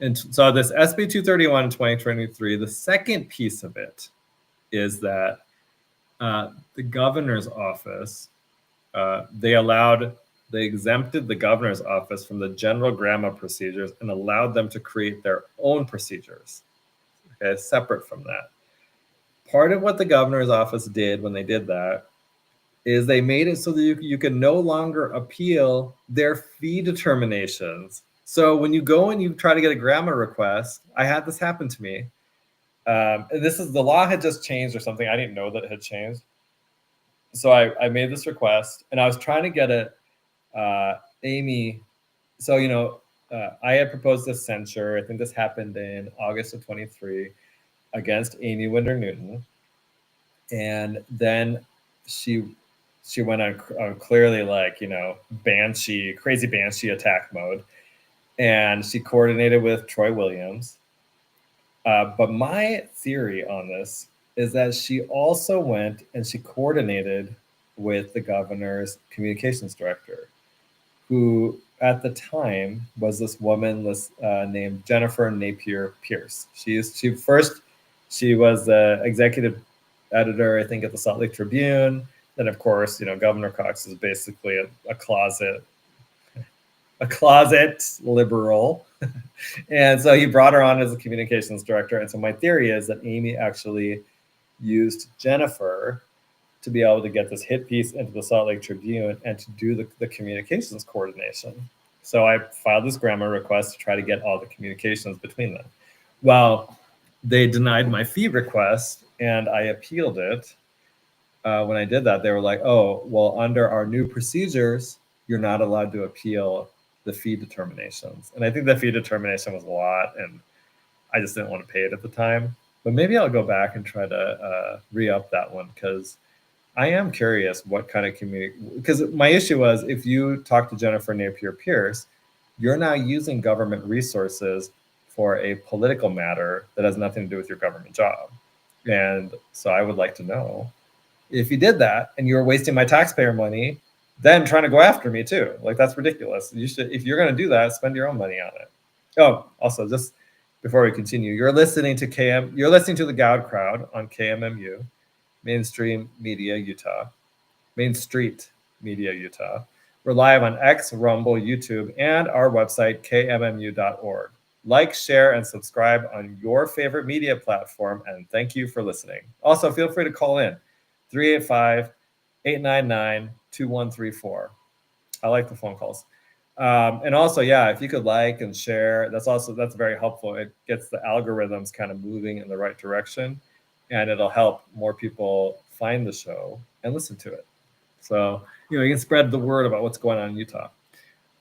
And so this SB 231 in 2023, the second piece of it is that the governor's office, they exempted the governor's office from the general grandma procedures and allowed them to create their own procedures, okay, separate from that. Part of what the governor's office did when they did that is they made it so that you can no longer appeal their fee determinations. So when you go and you try to get a grandma request, I had this happen to me. And the law had just changed or something. I didn't know that it had changed. So I made this request and I was trying to get it, Amy. So, I had proposed this censure. I think this happened in August of 23 against Amy Winder Newton. And then she went on clearly like, crazy banshee attack mode. And she coordinated with Troy Williams. But my theory on this is that she also went and she coordinated with the governor's communications director, who at the time was this woman named Jennifer Napier Pierce. She was the executive editor, I think, at the Salt Lake Tribune. Then, of course, Governor Cox is basically a closet liberal. And so he brought her on as a communications director. And so my theory is that Amy actually used Jennifer to be able to get this hit piece into the Salt Lake Tribune and to do the communications coordination. So I filed this grandma request to try to get all the communications between them. Well, they denied my fee request and I appealed it. When I did that, they were like, oh, well, under our new procedures, you're not allowed to appeal the fee determinations. And I think the fee determination was a lot and I just didn't want to pay it at the time. But maybe I'll go back and try to re-up that one because I am curious what kind of because my issue was if you talk to Jennifer Napier Pierce, you're now using government resources for a political matter that has nothing to do with your government job. And so I would like to know if you did that and you were wasting my taxpayer money, then trying to go after me too. Like that's ridiculous. You should, if you're going to do that, spend your own money on it. Oh, also just before we continue, you're listening to the Goud crowd on KMMU, Mainstream Media Utah, Main Street Media Utah. We're live on X, Rumble, YouTube, and our website, kmmu.org. Like, share, and subscribe on your favorite media platform, and thank you for listening. Also, feel free to call in, 385-899-2134. I like the phone calls. And also, yeah, if you could like and share, that's very helpful. It gets the algorithms kind of moving in the right direction, and it'll help more people find the show and listen to it. So, you can spread the word about what's going on in Utah.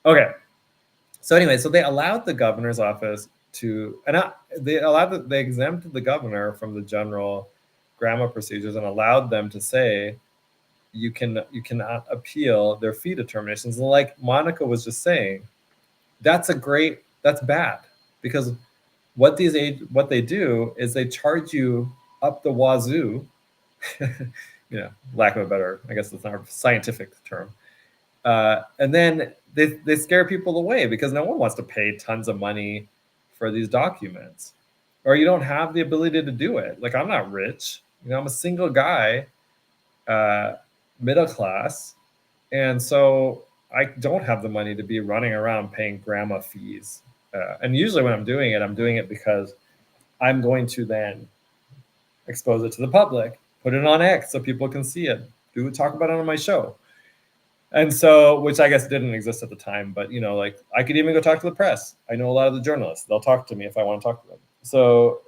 Okay. So anyway, so they allowed the governor's office they exempted the governor from the general grandma procedures and allowed them to say, you cannot appeal their fee determinations. And like Monica was just saying, that's bad because what they do is they charge you up the wazoo, lack of a better, I guess that's not a scientific term. And then they scare people away because no one wants to pay tons of money for these documents, or you don't have the ability to do it. Like, I'm not rich, I'm a single guy, middle class. And so I don't have the money to be running around paying grandma fees. And usually when I'm doing it because I'm going to then expose it to the public, put it on X so people can see it, talk about it on my show. And so, which I guess didn't exist at the time, but like, I could even go talk to the press. I know a lot of the journalists; they'll talk to me if I want to talk to them. So,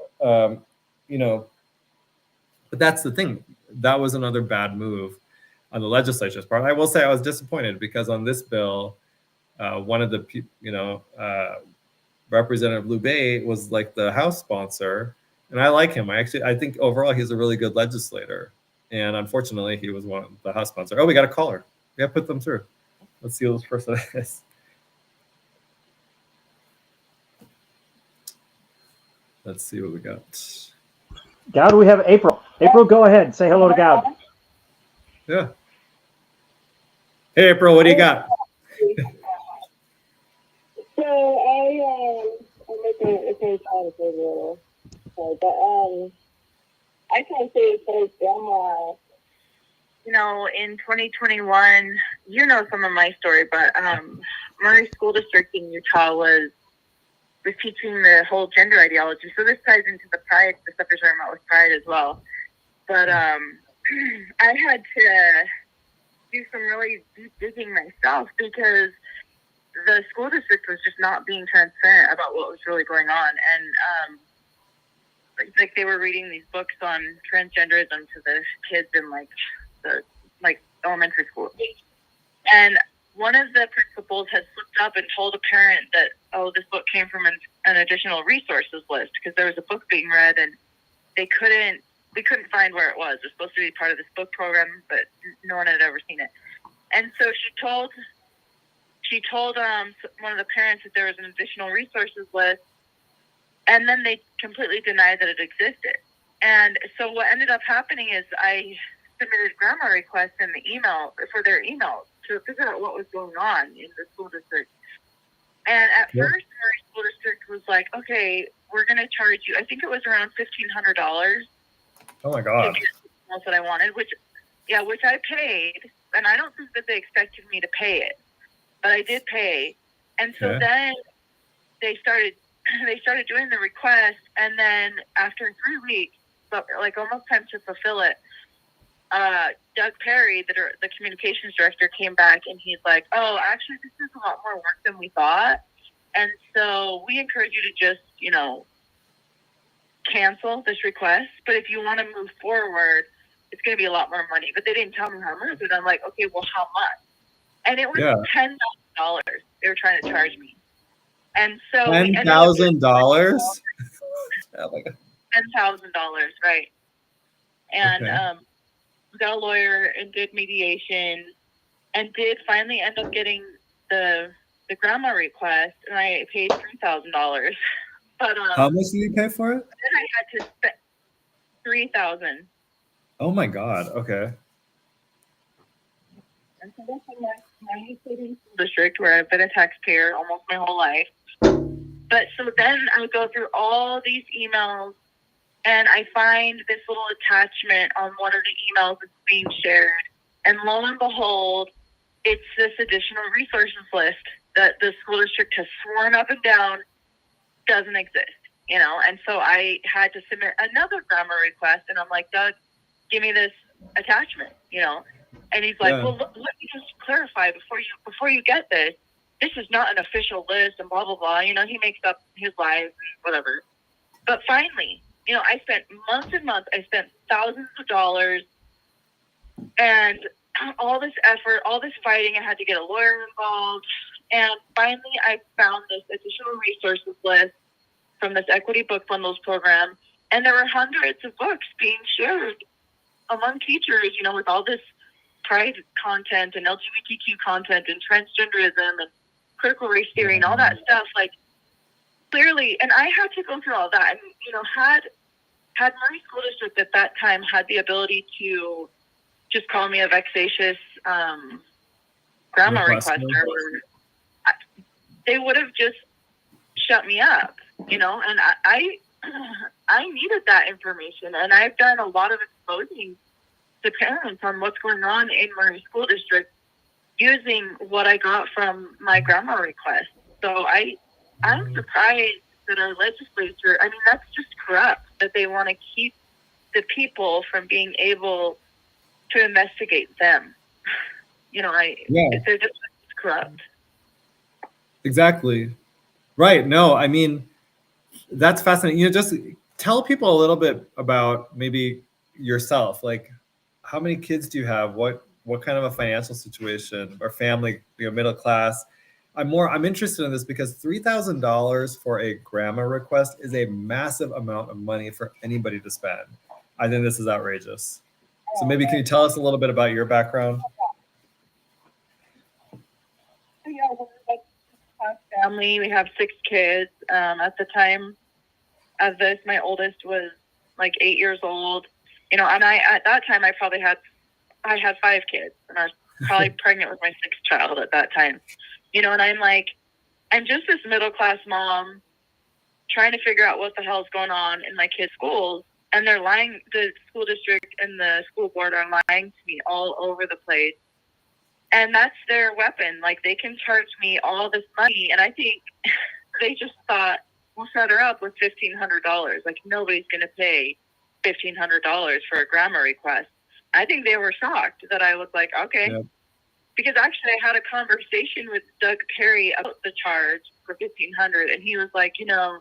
but that's the thing. That was another bad move on the legislature's part. I will say I was disappointed because on this bill, one of the Representative Loubet was like the House sponsor, and I like him. I think overall he's a really good legislator, and unfortunately he was one of the House sponsor. Oh, we got a caller. We got to put them through. Let's see who this person is. Let's see what we got. Goud, we have April. April, go ahead. Say hello to Goud. Yeah. Hey, April, what do you got? So I'm making it very kind of a little. But I can't say it's like grandma. In 2021, some of my story, but Murray School District in Utah was teaching the whole gender ideology. So this ties into the stuff you're talking about with pride as well. But I had to do some really deep digging myself because the school district was just not being transparent about what was really going on. And like they were reading these books on transgenderism to the kids in the elementary school. And one of the principals had slipped up and told a parent that, this book came from an additional resources list because there was a book being read and we couldn't find where it was. It was supposed to be part of this book program, but no one had ever seen it. And so she told one of the parents that there was an additional resources list, and then they completely denied that it existed. And so what ended up happening is I submitted grammar requests in the email for their emails to figure out what was going on in the school district. And at first, Murray School District was like, okay, we're going to charge you, I think it was around $1,500. Oh my God. To get the emails that I wanted, which I paid, and I don't think that they expected me to pay it, but I did pay. And so then they started doing the request, and then after 3 weeks, but like almost time to fulfill it, Doug Perry, the communications director, came back and he's like, oh, actually, this is a lot more work than we thought. And so we encourage you to just, cancel this request. But if you want to move forward, it's going to be a lot more money. But they didn't tell me how much. And I'm like, okay, well, how much? And it was $10,000 they were trying to charge me. And so $10,000? Oh my God. $10,000, right. And we got a lawyer and did mediation and did finally end up getting the grandma request, and I paid $3,000. But how much did you pay for it? Then I had to spend $3,000. Oh my God. Okay. And so that's in my city district where I've been a taxpayer almost my whole life. But so then I go through all these emails, and I find this little attachment on one of the emails that's being shared. And lo and behold, it's this additional resources list that the school district has sworn up and down doesn't exist, And so I had to submit another grammar request, and I'm like, Doug, give me this attachment, And he's like, well, let me just clarify before you get this. This is not an official list and blah, blah, blah. He makes up his lies, whatever. But finally, I spent months and months. I spent thousands of dollars and all this effort, all this fighting. I had to get a lawyer involved. And finally, I found this additional resources list from this Equity Book Bundles program. And there were hundreds of books being shared among teachers, with all this pride content and LGBTQ content and transgenderism and critical race theory and all that stuff. clearly, and I had to go through all that. And, you know, had Murray School District at that time had the ability to just call me a vexatious grandma requester, they would have just shut me up, you know. And I needed that information, and I've done a lot of exposing to parents on what's going on in Murray School District using what I got from my grandma request. So I'm surprised that our legislature, I mean, that's just corrupt, that they want to keep the people from being able to investigate them. You know, they're just corrupt. Exactly. Right. No, I mean, that's fascinating. You know, just tell people a little bit about maybe yourself. Like, how many kids do you have? What kind of a financial situation or family, you know, middle class? I'm interested in this because $3,000 for a grandma request is a massive amount of money for anybody to spend. I think this is outrageous. So maybe can you tell us a little bit about your background? Yeah, we're a family. We have 6 kids. At the time of this, my oldest was like 8 years old. You know, and at that time I had 5 kids, and I was probably pregnant with my 6th child at that time. You know, and I'm just this middle class mom trying to figure out what the hell's going on in my kids' schools, and they're lying. The school district and the school board are lying to me all over the place. And that's their weapon. Like, they can charge me all this money. And I think they just thought, we'll set her up with $1,500. Like, nobody's going to pay $1,500 for a grandma request. I think they were shocked that I was like, okay. Yep. Because actually I had a conversation with Doug Perry about the charge for $1,500. And he was like, you know,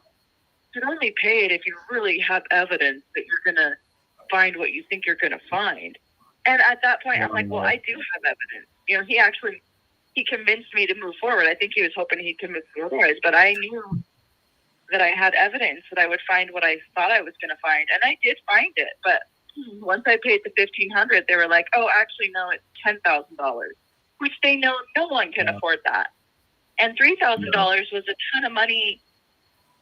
you can only pay it if you really have evidence that you're going to find what you think you're going to find. And at that point, I'm like, well, I do have evidence. You know, he convinced me to move forward. I think he was hoping he'd convince me otherwise, but I knew that I had evidence that I would find what I thought I was going to find. And I did find it. But once I paid the $1,500, they were like, oh, actually, no, it's $10,000, which they know no one can afford that. And $3,000 was a ton of money,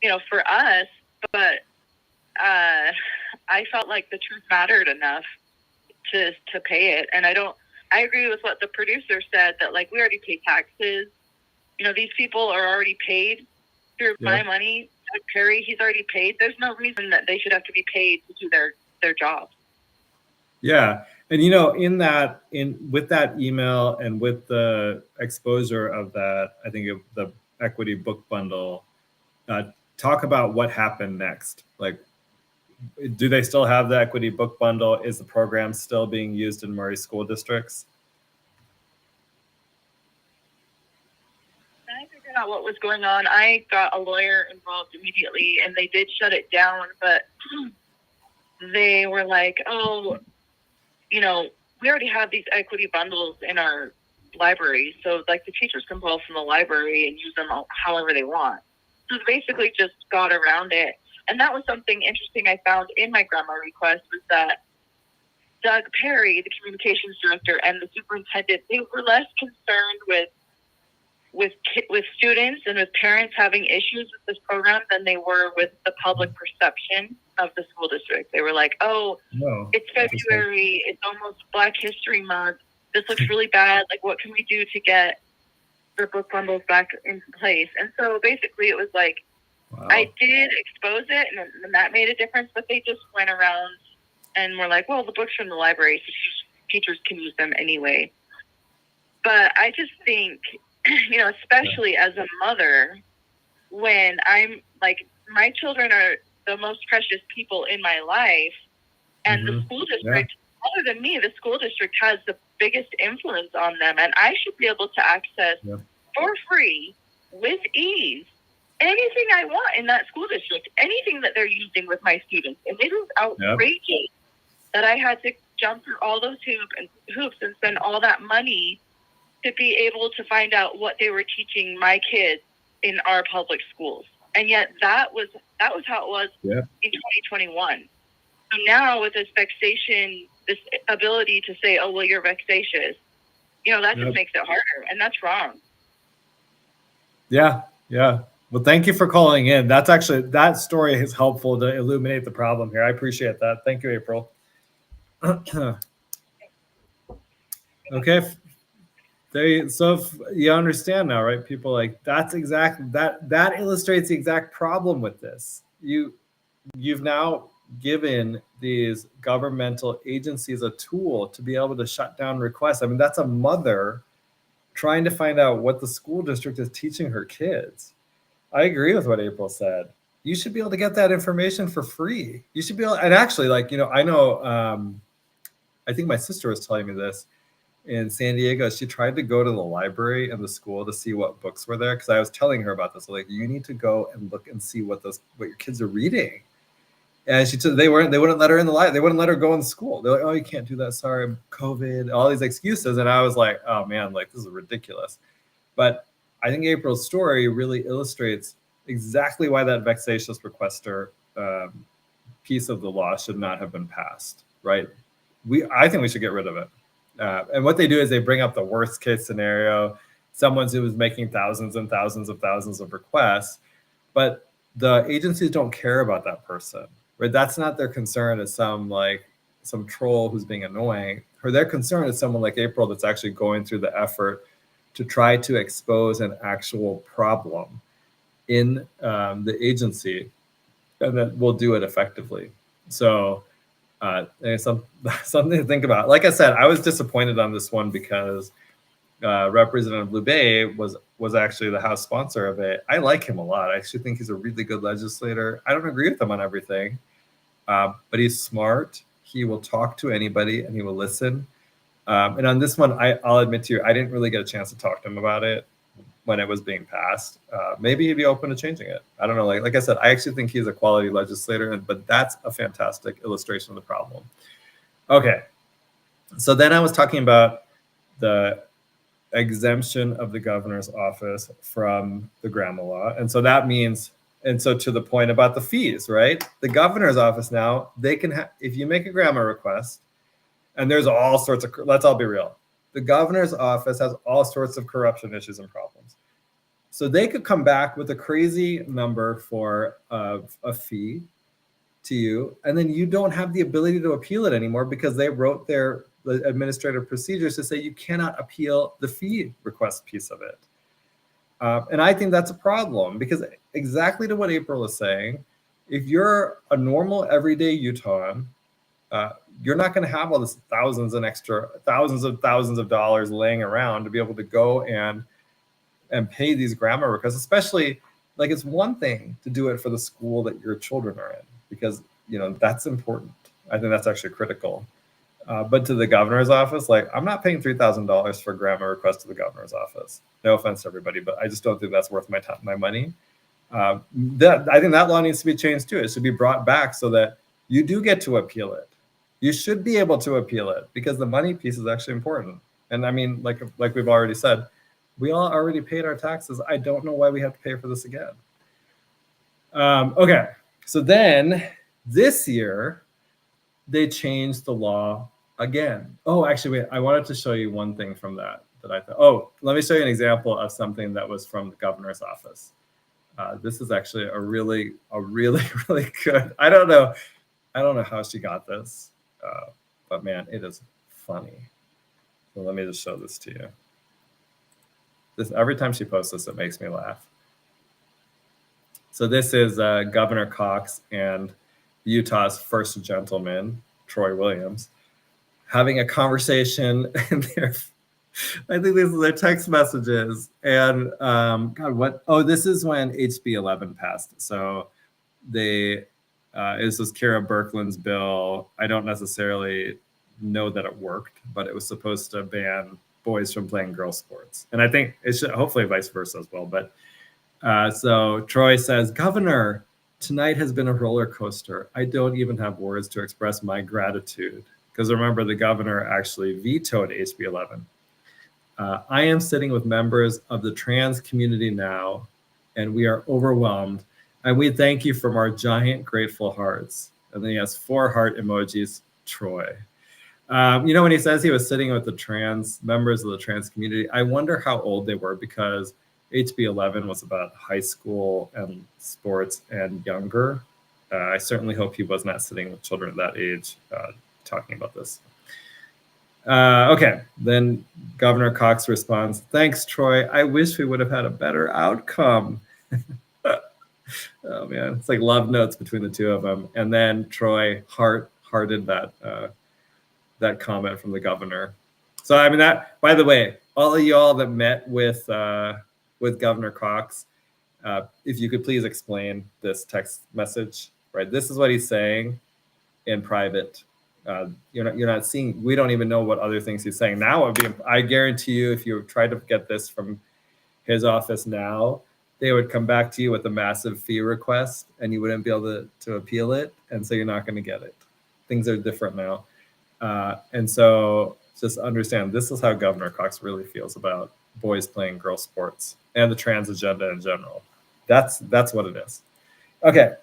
you know, for us. But I felt like the truth mattered enough to pay it. And I agree with what the producer said, that like, we already pay taxes. You know, these people are already paid through my money. Doug Perry, he's already paid. There's no reason that they should have to be paid to do their job. Yeah. And, you know, with that email and with the exposure of that, I think of the equity book bundle, talk about what happened next. Like, do they still have the equity book bundle? Is the program still being used in Murray school districts? When I figured out what was going on, I got a lawyer involved immediately, and they did shut it down. But they were like, oh, you know, we already have these equity bundles in our library. So like, the teachers can pull from the library and use them however they want. So they basically just got around it. And that was something interesting I found in my grandma request, was that Doug Perry, the communications director, and the superintendent, they were less concerned with students and with parents having issues with this program than they were with the public perception of the school district. They were like, oh, it's February, it's almost Black History Month, this looks really bad, like, what can we do to get the book bundles back into place? And so basically it was like, I did expose it, and that made a difference, but they just went around and were like, well, the books from the library, so teachers can use them anyway. But I just think, you know, especially as a mother, when I'm like, my children are the most precious people in my life, and the school district, other than me, the school district has the biggest influence on them, and I should be able to access for free, with ease, anything I want in that school district, anything that they're using with my students. And it is outrageous that I had to jump through all those hoops and spend all that money to be able to find out what they were teaching my kids in our public schools. And yet that was how it was in 2021. So now with this vexation, this ability to say, oh, well, you're vexatious, you know, that just makes it harder. And that's wrong. Yeah. Well, thank you for calling in. That's actually, that story is helpful to illuminate the problem here. I appreciate that. Thank you, April. Okay. So if you understand now, right? People like, that's exactly, that illustrates the exact problem with this. You've now given these governmental agencies a tool to be able to shut down requests. I mean, that's a mother trying to find out what the school district is teaching her kids. I agree with what April said. You should be able to get that information for free. You should be able, and actually, like, you know, I know, I think my sister was telling me this in San Diego. She tried to go to the library in the school to see what books were there. Cause I was telling her about this. Like, you need to go and look and see what your kids are reading. And she said they wouldn't let her in the library. They wouldn't let her go in school. They're like, oh, you can't do that. Sorry, COVID, all these excuses. And I was like, oh man, like, this is ridiculous. But I think April's story really illustrates exactly why that vexatious requester piece of the law should not have been passed, right? I think we should get rid of it. And what they do is they bring up the worst case scenario, someone who was making thousands and thousands of requests, but the agencies don't care about that person, right? That's not their concern, as some troll who's being annoying. Their concern is someone like April that's actually going through the effort to try to expose an actual problem in the agency, and that will do it effectively. So something to think about. Like I said, I was disappointed on this one because Representative Loubet was actually the House sponsor of it. I like him a lot. I actually think he's a really good legislator. I don't agree with him on everything, but he's smart. He will talk to anybody and he will listen. And on this one, I'll admit to you, I didn't really get a chance to talk to him about it when it was being passed. Maybe he'd be open to changing it. I don't know. Like I said, I actually think he's a quality legislator, but that's a fantastic illustration of the problem. Okay. So then I was talking about the exemption of the governor's office from the grandma law. And so that means, and so to the point about the fees, right? The governor's office now, they can have, if you make a grandma request, and there's all sorts of, let's all be real. The governor's office has all sorts of corruption issues and problems. So they could come back with a crazy number for a fee to you, and then you don't have the ability to appeal it anymore because they wrote their administrative procedures to say you cannot appeal the fee request piece of it. And I think that's a problem because exactly to what April is saying, if you're a normal everyday Utahn, you're not going to have all this thousands of dollars laying around to be able to go and pay these grandma requests, especially like it's one thing to do it for the school that your children are in, because, you know, that's important. I think that's actually critical. But to the governor's office, like I'm not paying $3,000 for grandma request to the governor's office. No offense to everybody, but I just don't think that's worth my money. I think that law needs to be changed too. It should be brought back so that you do get to appeal it. You should be able to appeal it because the money piece is actually important. And I mean, like we've already said, we all already paid our taxes. I don't know why we have to pay for this again. Okay, so then this year, they changed the law again. Oh, actually, wait, I wanted to show you one thing from that I thought, oh, let me show you an example of something that was from the governor's office. This is actually a really good, I don't know how she got this, but man, it is funny. So let me just show this to you. Every time she posts this, it makes me laugh. So this is Governor Cox and Utah's first gentleman, Troy Williams, having a conversation. And I think these are their text messages. And God, what? Oh, this is when HB 11 passed. So this was Kara Birkeland's bill. I don't necessarily know that it worked, but it was supposed to ban boys from playing girl sports. And I think it should, hopefully vice versa as well. But so Troy says, Governor, tonight has been a roller coaster. I don't even have words to express my gratitude. Because remember, the governor actually vetoed HB 11. I am sitting with members of the trans community now, and we are overwhelmed. And we thank you from our giant grateful hearts. And then he has 4 heart emojis, Troy. You know, when he says he was sitting with the trans members of the trans community, I wonder how old they were, because HB 11 was about high school and sports and younger. I certainly hope he was not sitting with children at that age talking about this. Okay, then Governor Cox responds, "Thanks, Troy. I wish we would have had a better outcome." Oh man, it's like love notes between the two of them. And then Troy hearted that comment from the governor. So I mean, that, by the way, all of y'all that met with Governor Cox, if you could please explain this text message, right? This is what he's saying in private. You're not seeing. We don't even know what other things he's saying now. I guarantee you, if you tried to get this from his office now, they would come back to you with a massive fee request, and you wouldn't be able to appeal it, and so you're not going to get it. Things are different now, and so just understand this is how Governor Cox really feels about boys playing girl sports and the trans agenda in general. That's what it is. Okay.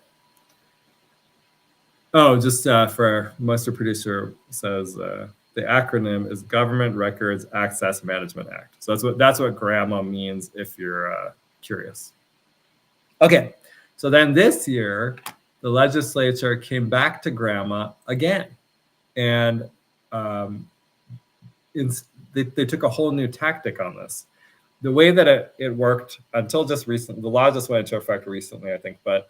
Oh, just for Mr. Producer says the acronym is Government Records Access Management Act. So that's what GRAMA means if you're curious. Okay, so then this year the legislature came back to GRAMA again, and they took a whole new tactic on this. The way that it worked until just recently, the law just went into effect recently, I think, but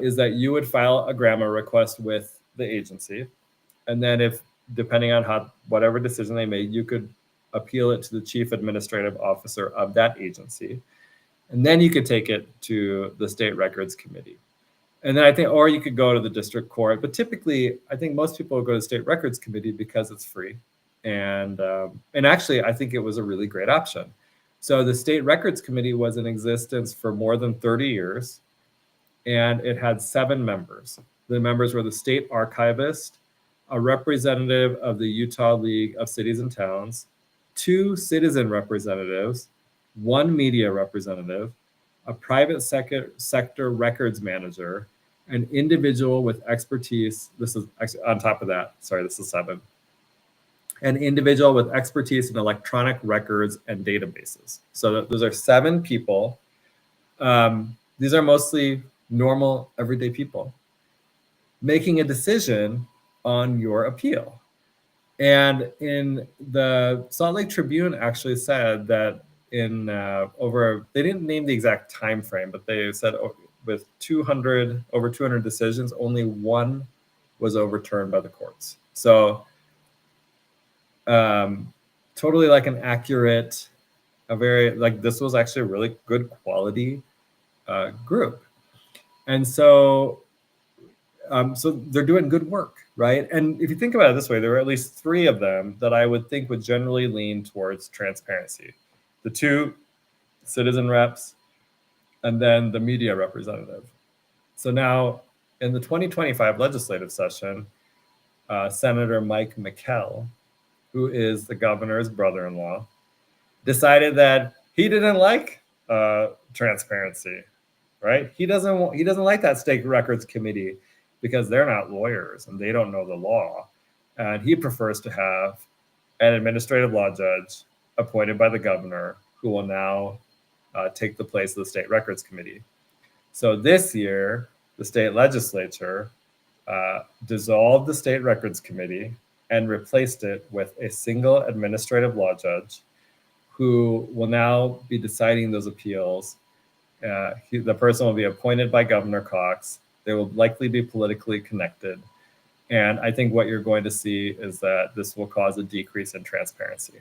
is that you would file a GRAMA request with the agency, and then if, depending on whatever decision they made, you could appeal it to the chief administrative officer of that agency, and then you could take it to the state records committee, and then I think, or you could go to the district court. But typically, I think most people go to the state records committee because it's free, and actually, I think it was a really great option. So the state records committee was in existence for more than 30 years. And it had 7 members. The members were the state archivist, a representative of the Utah League of Cities and Towns, 2 citizen representatives, 1 media representative, a private sector records manager, an individual with expertise. This is actually on top of that. Sorry, this is 7. An individual with expertise in electronic records and databases. So those are 7 people. These are mostly normal, everyday people making a decision on your appeal. And in the Salt Lake Tribune actually said that they didn't name the exact time frame, but they said with over 200 decisions, only 1 was overturned by the courts. So totally like an accurate, this was actually a really good quality group. And so they're doing good work, right? And if you think about it this way, there were at least 3 of them that I would think would generally lean towards transparency. The 2 citizen reps, and then the media representative. So now in the 2025 legislative session, Senator Mike McKell, who is the governor's brother-in-law, decided that he didn't like transparency. Right? He doesn't like that state records committee because they're not lawyers and they don't know the law. And he prefers to have an administrative law judge appointed by the governor who will now take the place of the state records committee. So this year, the state legislature dissolved the state records committee and replaced it with a single administrative law judge who will now be deciding those appeals. The person will be appointed by Governor Cox. They will likely be politically connected. And I think what you're going to see is that this will cause a decrease in transparency.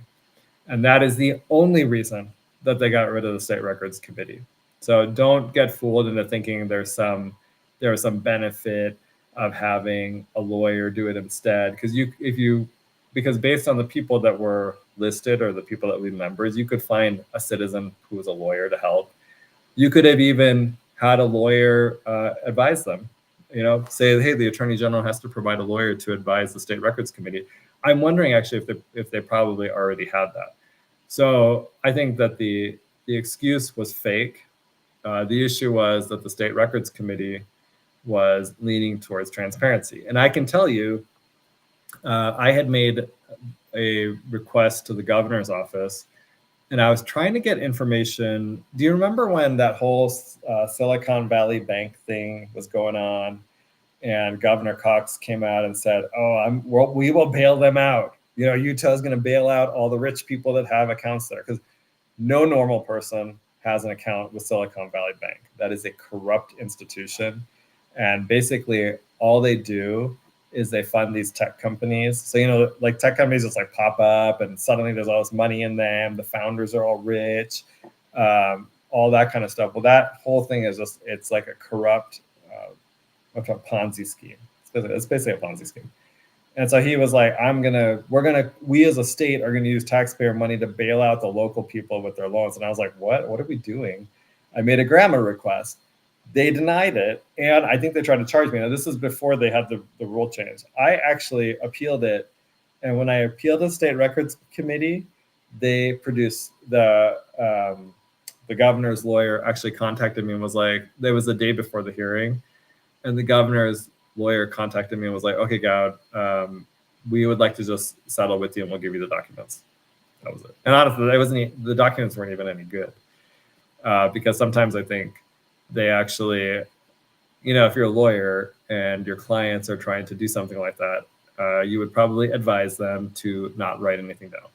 And that is the only reason that they got rid of the state records committee. So don't get fooled into thinking there was some benefit of having a lawyer do it instead. Because based on the people that were listed or the people that were members, you could find a citizen who was a lawyer to help. You could have even had a lawyer advise them, say, hey, the attorney general has to provide a lawyer to advise the state records committee. I'm wondering actually if they probably already had that. So I think that the excuse was fake. The issue was that the state records committee was leaning towards transparency. And I can tell you, I had made a request to the governor's office And I was trying to get information. Do you remember when that whole Silicon Valley Bank thing was going on, and Governor Cox came out and said, "Oh, we will bail them out. You know, Utah's going to bail out all the rich people that have accounts there, because no normal person has an account with Silicon Valley Bank. That is a corrupt institution, and basically all they do is they fund these tech companies. So, you know, like tech companies just like pop up and suddenly there's all this money in them. The founders are all rich, all that kind of stuff. Well, that whole thing is just, it's like a corrupt, what's a Ponzi scheme. It's basically a Ponzi scheme. And so he was like, we as a state are going to use taxpayer money to bail out the local people with their loans. And I was like, what are we doing? I made a grammar request. They denied it. And I think they tried to charge me. Now, this is before they had the rule change. I actually appealed it. And when I appealed to the State Records Committee, they produced the governor's lawyer actually contacted me and was like, there was the day before the hearing. And the governor's lawyer contacted me and was like, okay, Goud, we would like to just settle with you and we'll give you the documents. That was it. And honestly, the documents weren't even any good, because sometimes I think they actually, you know, if you're a lawyer and your clients are trying to do something like that, you would probably advise them to not write anything down.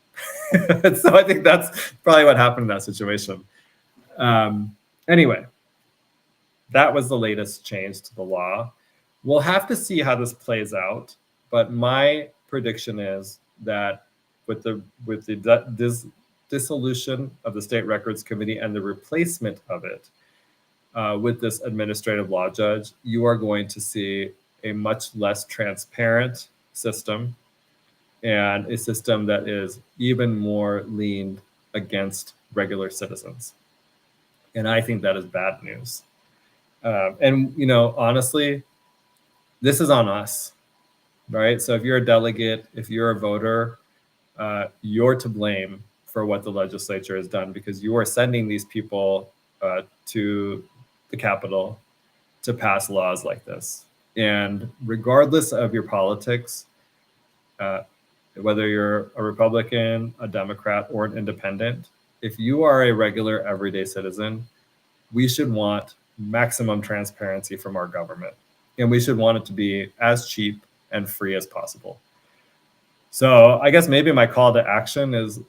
So I think that's probably what happened in that situation. Anyway, that was the latest change to the law. We'll have to see how this plays out, but my prediction is that with the dissolution of the State Records Committee and the replacement of it with this administrative law judge, you are going to see a much less transparent system, and a system that is even more leaned against regular citizens. And I think that is bad news. And, you know, honestly, this is on us, right? So if you're a delegate, if you're a voter, you're to blame for what the legislature has done, because you are sending these people to the Capitol to pass laws like this. And regardless of your politics, whether you're a Republican, a Democrat, or an independent, if you are a regular everyday citizen, we should want maximum transparency from our government. And we should want it to be as cheap and free as possible. So I guess maybe my call to action is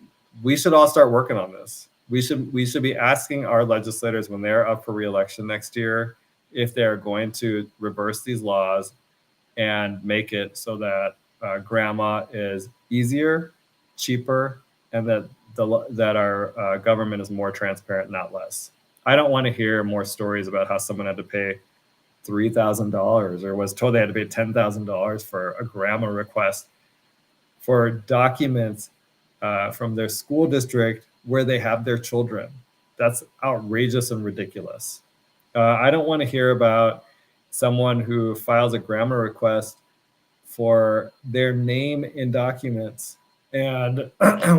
we should all start working on this. We should be asking our legislators when they're up for re-election next year if they're going to reverse these laws and make it so that grandma is easier, cheaper, and that our government is more transparent, not less. I don't want to hear more stories about how someone had to pay $3,000 or was told they had to pay $10,000 for a grandma request for documents from their school district where they have their children. That's outrageous and ridiculous. I don't want to hear about someone who files a grandma request for their name in documents and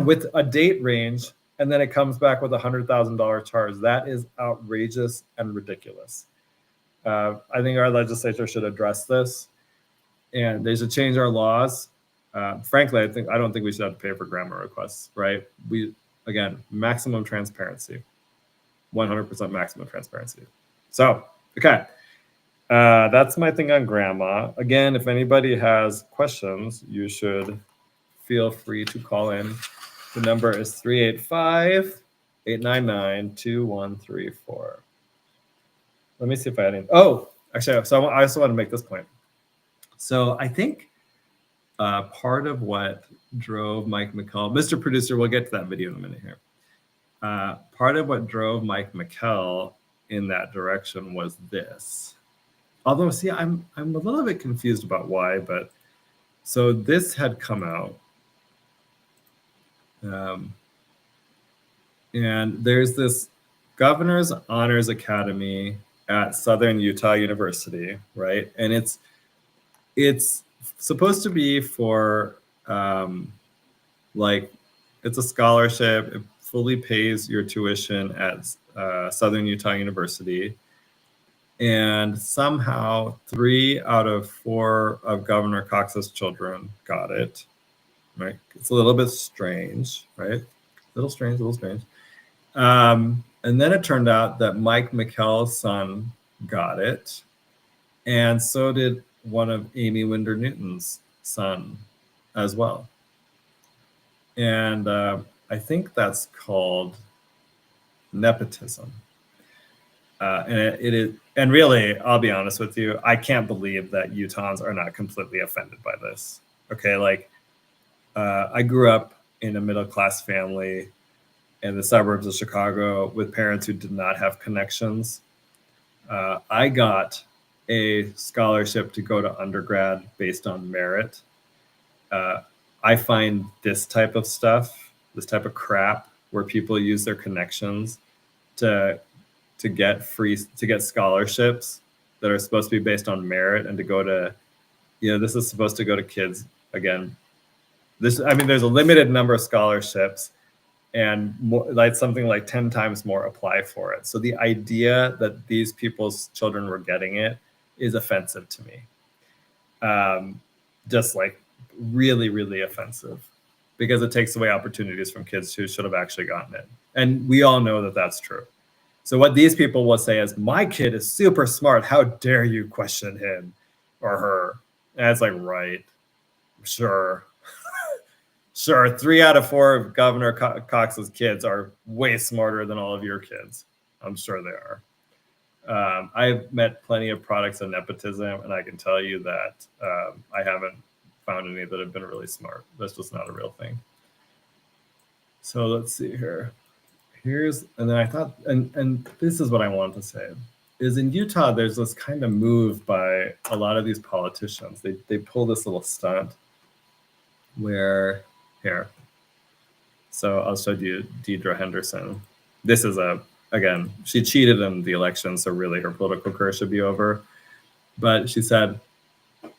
with a date range, and then it comes back with $100,000 charge. That is outrageous and ridiculous. I think our legislature should address this, and they should change our laws. Frankly, I don't think we should have to pay for grandma requests, right? Again, maximum transparency, 100% maximum transparency. So, okay. That's my thing on grandma. Again, if anybody has questions, you should feel free to call in. The number is 385-899-2134. Let me see if I had any. Oh, actually, so I also want to make this point. So I think part of what drove Mike McKell, Mr. Producer, we'll get to that video in a minute here. Part of what drove Mike McKell in that direction was this. Although, see, I'm a little bit confused about why, but so this had come out. And there's this Governor's Honors Academy at Southern Utah University, right? And it's supposed to be for like, it's a scholarship. It fully pays your tuition at Southern Utah University. And somehow 3 out of 4 of Governor Cox's children got it, right? It's a little bit strange, right? A little strange. And then it turned out that Mike McKell's son got it, and so did one of Amy Winder Newton's son as well. And I think that's called nepotism. And it is, and really, I'll be honest with you, I can't believe that Utahns are not completely offended by this. Okay, like I grew up in a middle-class family in the suburbs of Chicago with parents who did not have connections. I got a scholarship to go to undergrad based on merit. I find this type of stuff, this type of crap, where people use their connections to get scholarships that are supposed to be based on merit, and to go to, this is supposed to go to kids again. There's a limited number of scholarships, and more, like something like 10 times more apply for it. So the idea that these people's children were getting it is offensive to me. Just like really, really offensive, because it takes away opportunities from kids who should have actually gotten it. And we all know that that's true. So what these people will say is, my kid is super smart. How dare you question him or her? And it's like, right, sure. Sure, 3 out of 4 of Governor Cox's kids are way smarter than all of your kids. I'm sure they are. I've met plenty of products of nepotism, and I can tell you that I haven't found any that have been really smart. That's just not a real thing. So let's see here. And then I thought, and this is what I wanted to say, is in Utah, there's this kind of move by a lot of these politicians. They pull this little stunt where, here. So I'll show you Deidre Henderson. This is again, she cheated in the election, so really her political career should be over. But she said,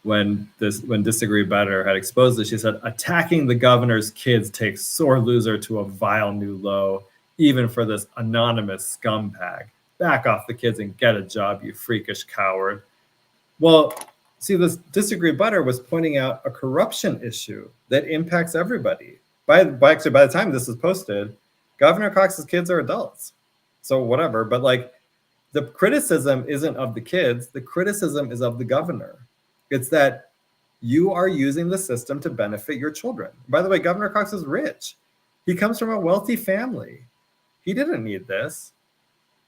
when Disagree Better had exposed it, she said, attacking the governor's kids takes sore loser to a vile new low, even for this anonymous scumbag. Back off the kids and get a job, you freakish coward. Well, see, this Disagree Better was pointing out a corruption issue that impacts everybody. Actually, by the time this is posted, Governor Cox's kids are adults. So whatever, but like the criticism isn't of the kids, the criticism is of the governor. It's that you are using the system to benefit your children. By the way, Governor Cox is rich. He comes from a wealthy family. He didn't need this.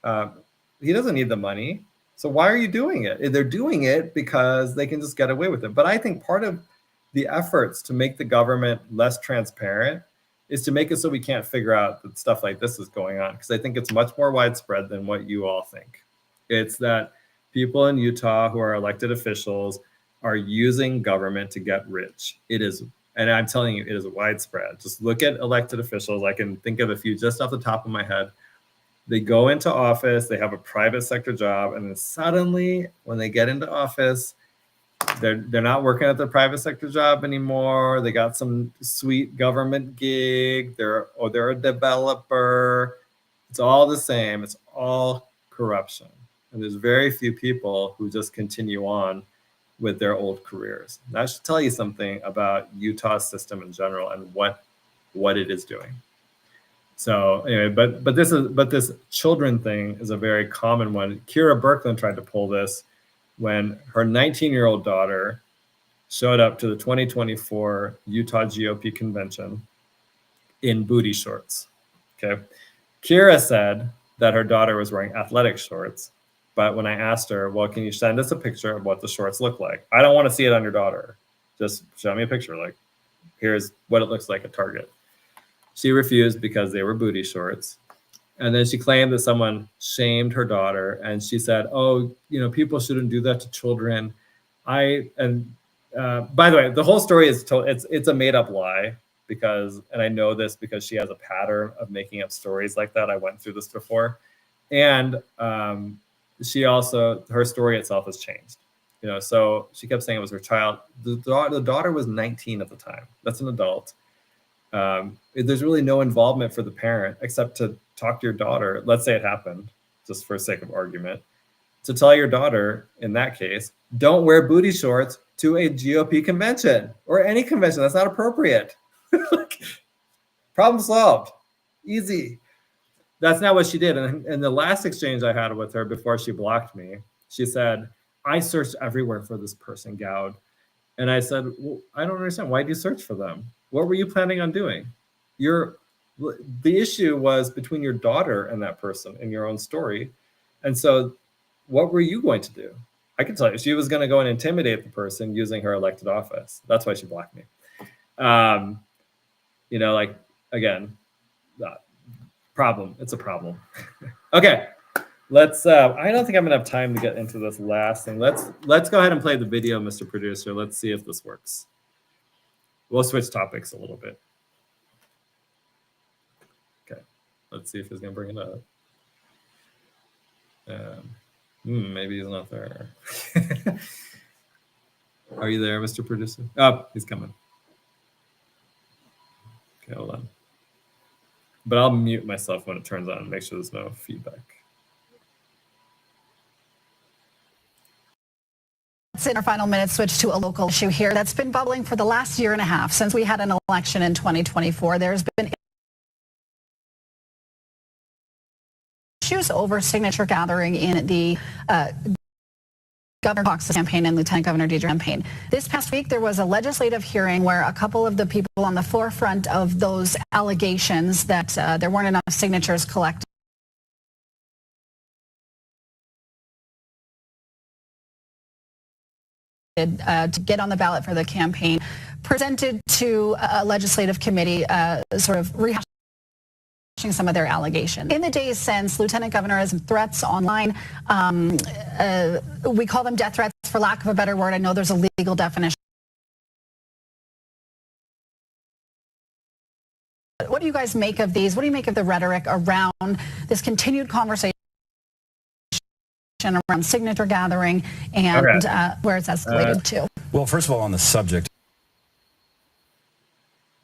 He doesn't need the money. So why are you doing it? They're doing it because they can just get away with it. But I think part of the efforts to make the government less transparent is to make it so we can't figure out that stuff like this is going on. Because I think it's much more widespread than what you all think. It's that people in Utah who are elected officials are using government to get rich. It is, and I'm telling you, it is widespread. Just look at elected officials. I can think of a few just off the top of my head. They go into office, they have a private sector job, and then suddenly when they get into office, they're not working at their private sector job anymore. They got some sweet government gig. They're a developer. It's all the same. It's all corruption. And there's very few people who just continue on with their old careers. That should tell you something about Utah's system in general and what it is doing. So anyway, but this children thing is a very common one. Kira Birkland tried to pull this when her 19-year-old daughter showed up to the 2024 Utah GOP convention in booty shorts. Okay, Kira said that her daughter was wearing athletic shorts, but when I asked her, well, can you send us a picture of what the shorts look like? I don't want to see it on your daughter. Just show me a picture. Like, here's what it looks like at Target. She refused because they were booty shorts. And then she claimed that someone shamed her daughter. And she said, oh, people shouldn't do that to children. By the way, the whole story is told, it's a made up lie and I know this because she has a pattern of making up stories like that. I went through this before. And she also, her story itself has changed. So she kept saying it was her child. The daughter was 19 at the time. That's an adult. There's really no involvement for the parent except to talk to your daughter. Let's say it happened, just for sake of argument, to tell your daughter, in that case, don't wear booty shorts to a GOP convention or any convention. That's not appropriate. Problem solved. Easy. that's not what she did. And in the last exchange I had with her before she blocked me, she said, I searched everywhere for this person, Goud. And I said, well, I don't understand. Why do you search for them? What were you planning on doing? The issue was between your daughter and that person in your own story. And so what were you going to do? I can tell you, she was going to go and intimidate the person using her elected office. That's why she blocked me. You know, like, again, problem. It's a problem. Okay. Let's I don't think I'm gonna have time to get into this last thing. Let's go ahead and play the video, Mr. Producer. Let's see if this works. We'll switch topics a little bit. Okay, let's see if he's gonna bring it up. Maybe he's not there. Are you there, Mr. Producer? Oh, he's coming. Okay, hold on. But I'll mute myself when it turns on and make sure there's no feedback. In our final minute, switch to a local issue here that's been bubbling for the last year and a half since we had an election in 2024. There's been issues over signature gathering in the Governor Cox's campaign and Lieutenant Governor Deidre's campaign. This past week, there was a legislative hearing where a couple of the people on the forefront of those allegations that there weren't enough signatures collected to get on the ballot for the campaign, presented to a legislative committee, sort of rehashing some of their allegations. In the days since, Lieutenant Governor has threats online. We call them death threats, for lack of a better word. I know there's a legal definition. What do you guys make of these? What do you make of the rhetoric around this continued conversation around signature gathering and where it's escalated to? Well, first of all, on the subject.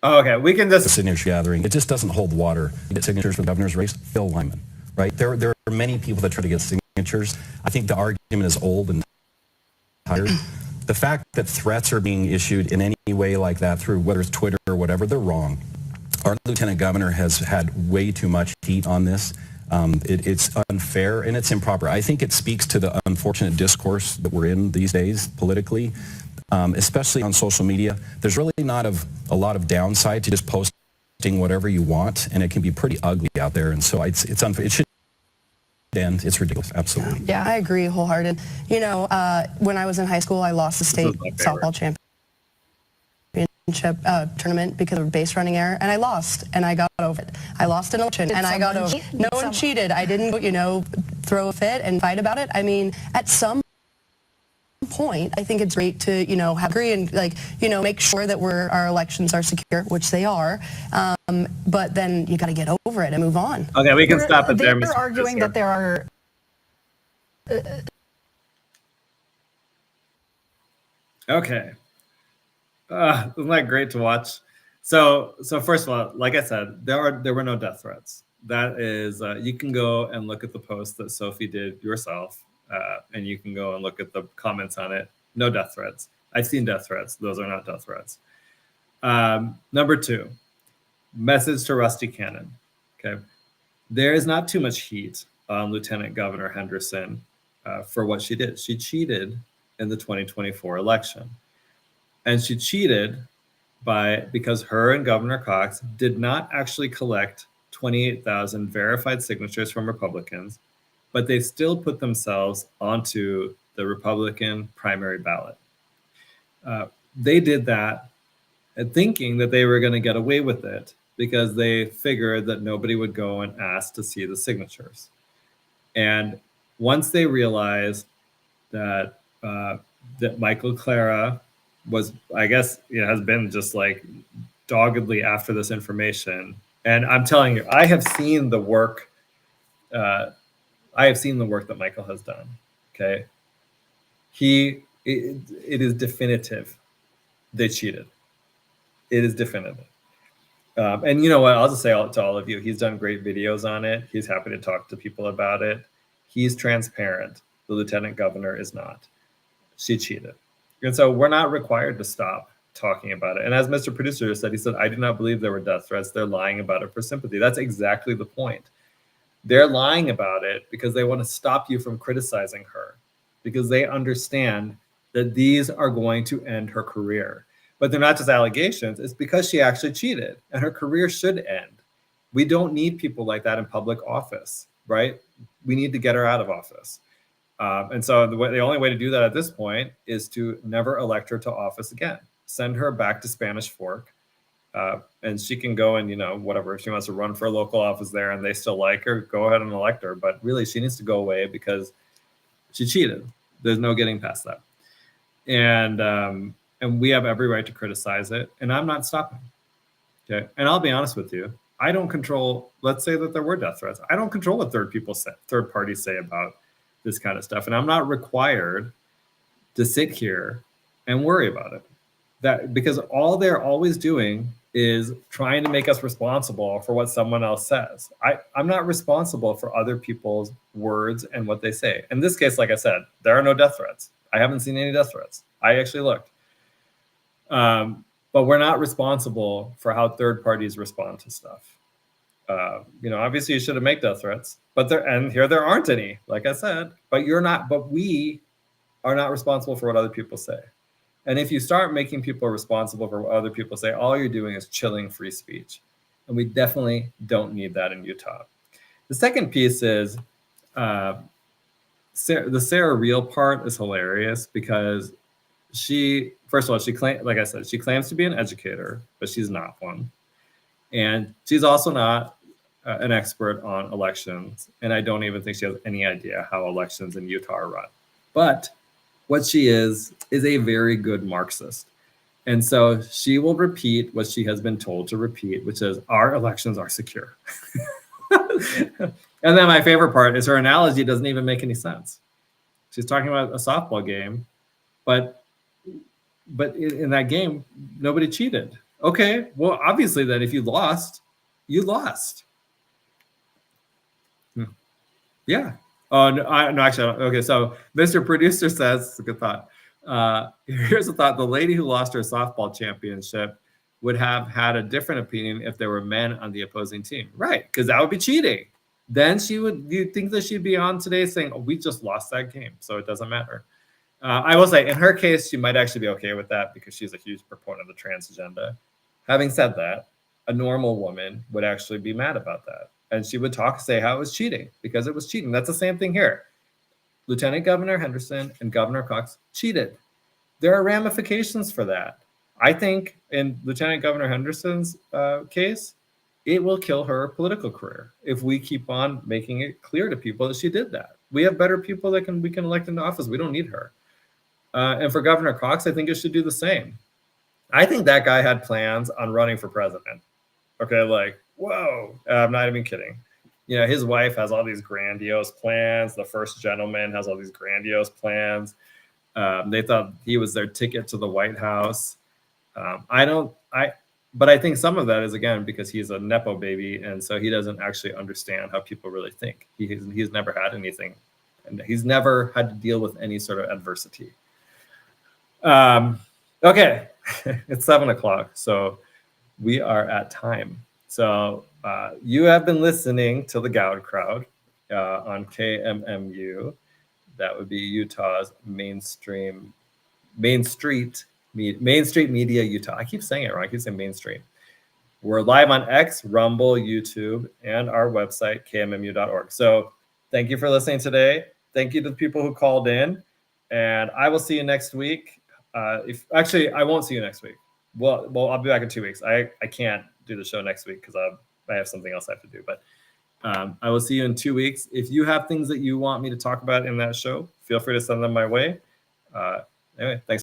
Oh, okay, we can just... The signature gathering, it just doesn't hold water. You get signatures for the governor's race, Phil Lyman, right? There are many people that try to get signatures. I think the argument is old and tired. The fact that threats are being issued in any way like that through whether it's Twitter or whatever, they're wrong. Our lieutenant governor has had way too much heat on this. It's unfair and it's improper. I think it speaks to the unfortunate discourse that we're in these days politically, especially on social media. There's really not a lot of downside to just posting whatever you want, and it can be pretty ugly out there. And so it's unfair. It should end. It's ridiculous. Absolutely. Yeah, I agree wholehearted. You know, when I was in high school, I lost the state softball championship tournament because of a base running error, and I lost, and I got over it. I lost an election, and I got over it. No one cheated. I didn't, you know, throw a fit and fight about it. I mean, at some point, I think it's great to, you know, agree and, like, you know, make sure that our elections are secure, which they are. But then you got to get over it and move on. Okay, we can stop it there. They're arguing that there are. Okay. Isn't that great to watch? So first of all, like I said, there were no death threats. That is, you can go and look at the post that Sophie did yourself, and you can go and look at the comments on it. No death threats. I've seen death threats. Those are not death threats. Number two, message to Rusty Cannon. Okay, there is not too much heat on Lieutenant Governor Henderson for what she did. She cheated in the 2024 election. And she cheated because her and Governor Cox did not actually collect 28,000 verified signatures from Republicans, but they still put themselves onto the Republican primary ballot. They did that thinking that they were going to get away with it because they figured that nobody would go and ask to see the signatures. And once they realized that that Michael Clara was, I guess, has been just like doggedly after this information. And I'm telling you, I have seen the work. I have seen the work that Michael has done. Okay, it is definitive. They cheated. It is definitive. And you know what? I'll just say to all of you, he's done great videos on it. He's happy to talk to people about it. He's transparent. The lieutenant governor is not. She cheated. And so we're not required to stop talking about it. And as Mr. Producer said, he said, I do not believe there were death threats. They're lying about it for sympathy. That's exactly the point. They're lying about it because they want to stop you from criticizing her, because they understand that these are going to end her career. But they're not just allegations. It's because she actually cheated, and her career should end. We don't need people like that in public office, right? We need to get her out of office. And so the only way to do that at this point is to never elect her to office again. Send her back to Spanish Fork. And she can go and, whatever, if she wants to run for a local office there and they still like her, go ahead and elect her. But really, she needs to go away because she cheated. There's no getting past that. And we have every right to criticize it. And I'm not stopping. Okay. And I'll be honest with you. I don't control, let's say that there were death threats. I don't control what third parties say about this kind of stuff. And I'm not required to sit here and worry about it. Because all they're always doing is trying to make us responsible for what someone else says. I'm not responsible for other people's words and what they say. In this case, like I said, there are no death threats. I haven't seen any death threats. I actually looked. But we're not responsible for how third parties respond to stuff. Obviously you shouldn't make death threats, but there aren't any, like I said, but we are not responsible for what other people say. And if you start making people responsible for what other people say, all you're doing is chilling free speech. And we definitely don't need that in Utah. The second piece is the Sarah Real part is hilarious because first of all, she claims to be an educator, but she's not one. And she's also not an expert on elections. And I don't even think she has any idea how elections in Utah are run. But what she is a very good Marxist. And so she will repeat what she has been told to repeat, which is our elections are secure. And then my favorite part is her analogy doesn't even make any sense. She's talking about a softball game, but in that game, nobody cheated. Okay, well, obviously then if you lost, you lost. Yeah. Oh, no, actually, okay, so Mr. Producer says, it's a good thought. Here's a thought. The lady who lost her softball championship would have had a different opinion if there were men on the opposing team. Right, because that would be cheating. Then you'd think that she'd be on today saying, oh, we just lost that game, so it doesn't matter. I will say, in her case, she might actually be okay with that because she's a huge proponent of the trans agenda. Having said that, a normal woman would actually be mad about that. And she would say how it was cheating because it was cheating. That's the same thing here. Lieutenant Governor Henderson and Governor Cox cheated. There are ramifications for that. I think in Lieutenant Governor Henderson's case, it will kill her political career if we keep on making it clear to people that she did that. We have better people that we can elect into office. We don't need her. And for Governor Cox, I think it should do the same. I think that guy had plans on running for president. Okay, whoa, I'm not even kidding. His wife has all these grandiose plans. The first gentleman has all these grandiose plans. They thought he was their ticket to the White House. But I think some of that is, again, because he's a Nepo baby. And so he doesn't actually understand how people really think. He's never had anything. And he's never had to deal with any sort of adversity. Okay, it's 7:00. So we are at time. So you have been listening to the Goud Crowd on KMMU. That would be Utah's Main Street Media Utah. I keep saying it wrong. I keep saying Main Street. We're live on X, Rumble, YouTube, and our website, kmmu.org. So thank you for listening today. Thank you to the people who called in. And I will see you next week. I won't see you next week. Well, I'll be back in 2 weeks. I can't do the show next week because I have something else I have to do. But I will see you in 2 weeks. If you have things that you want me to talk about in that show, feel free to send them my way. Anyway, thanks.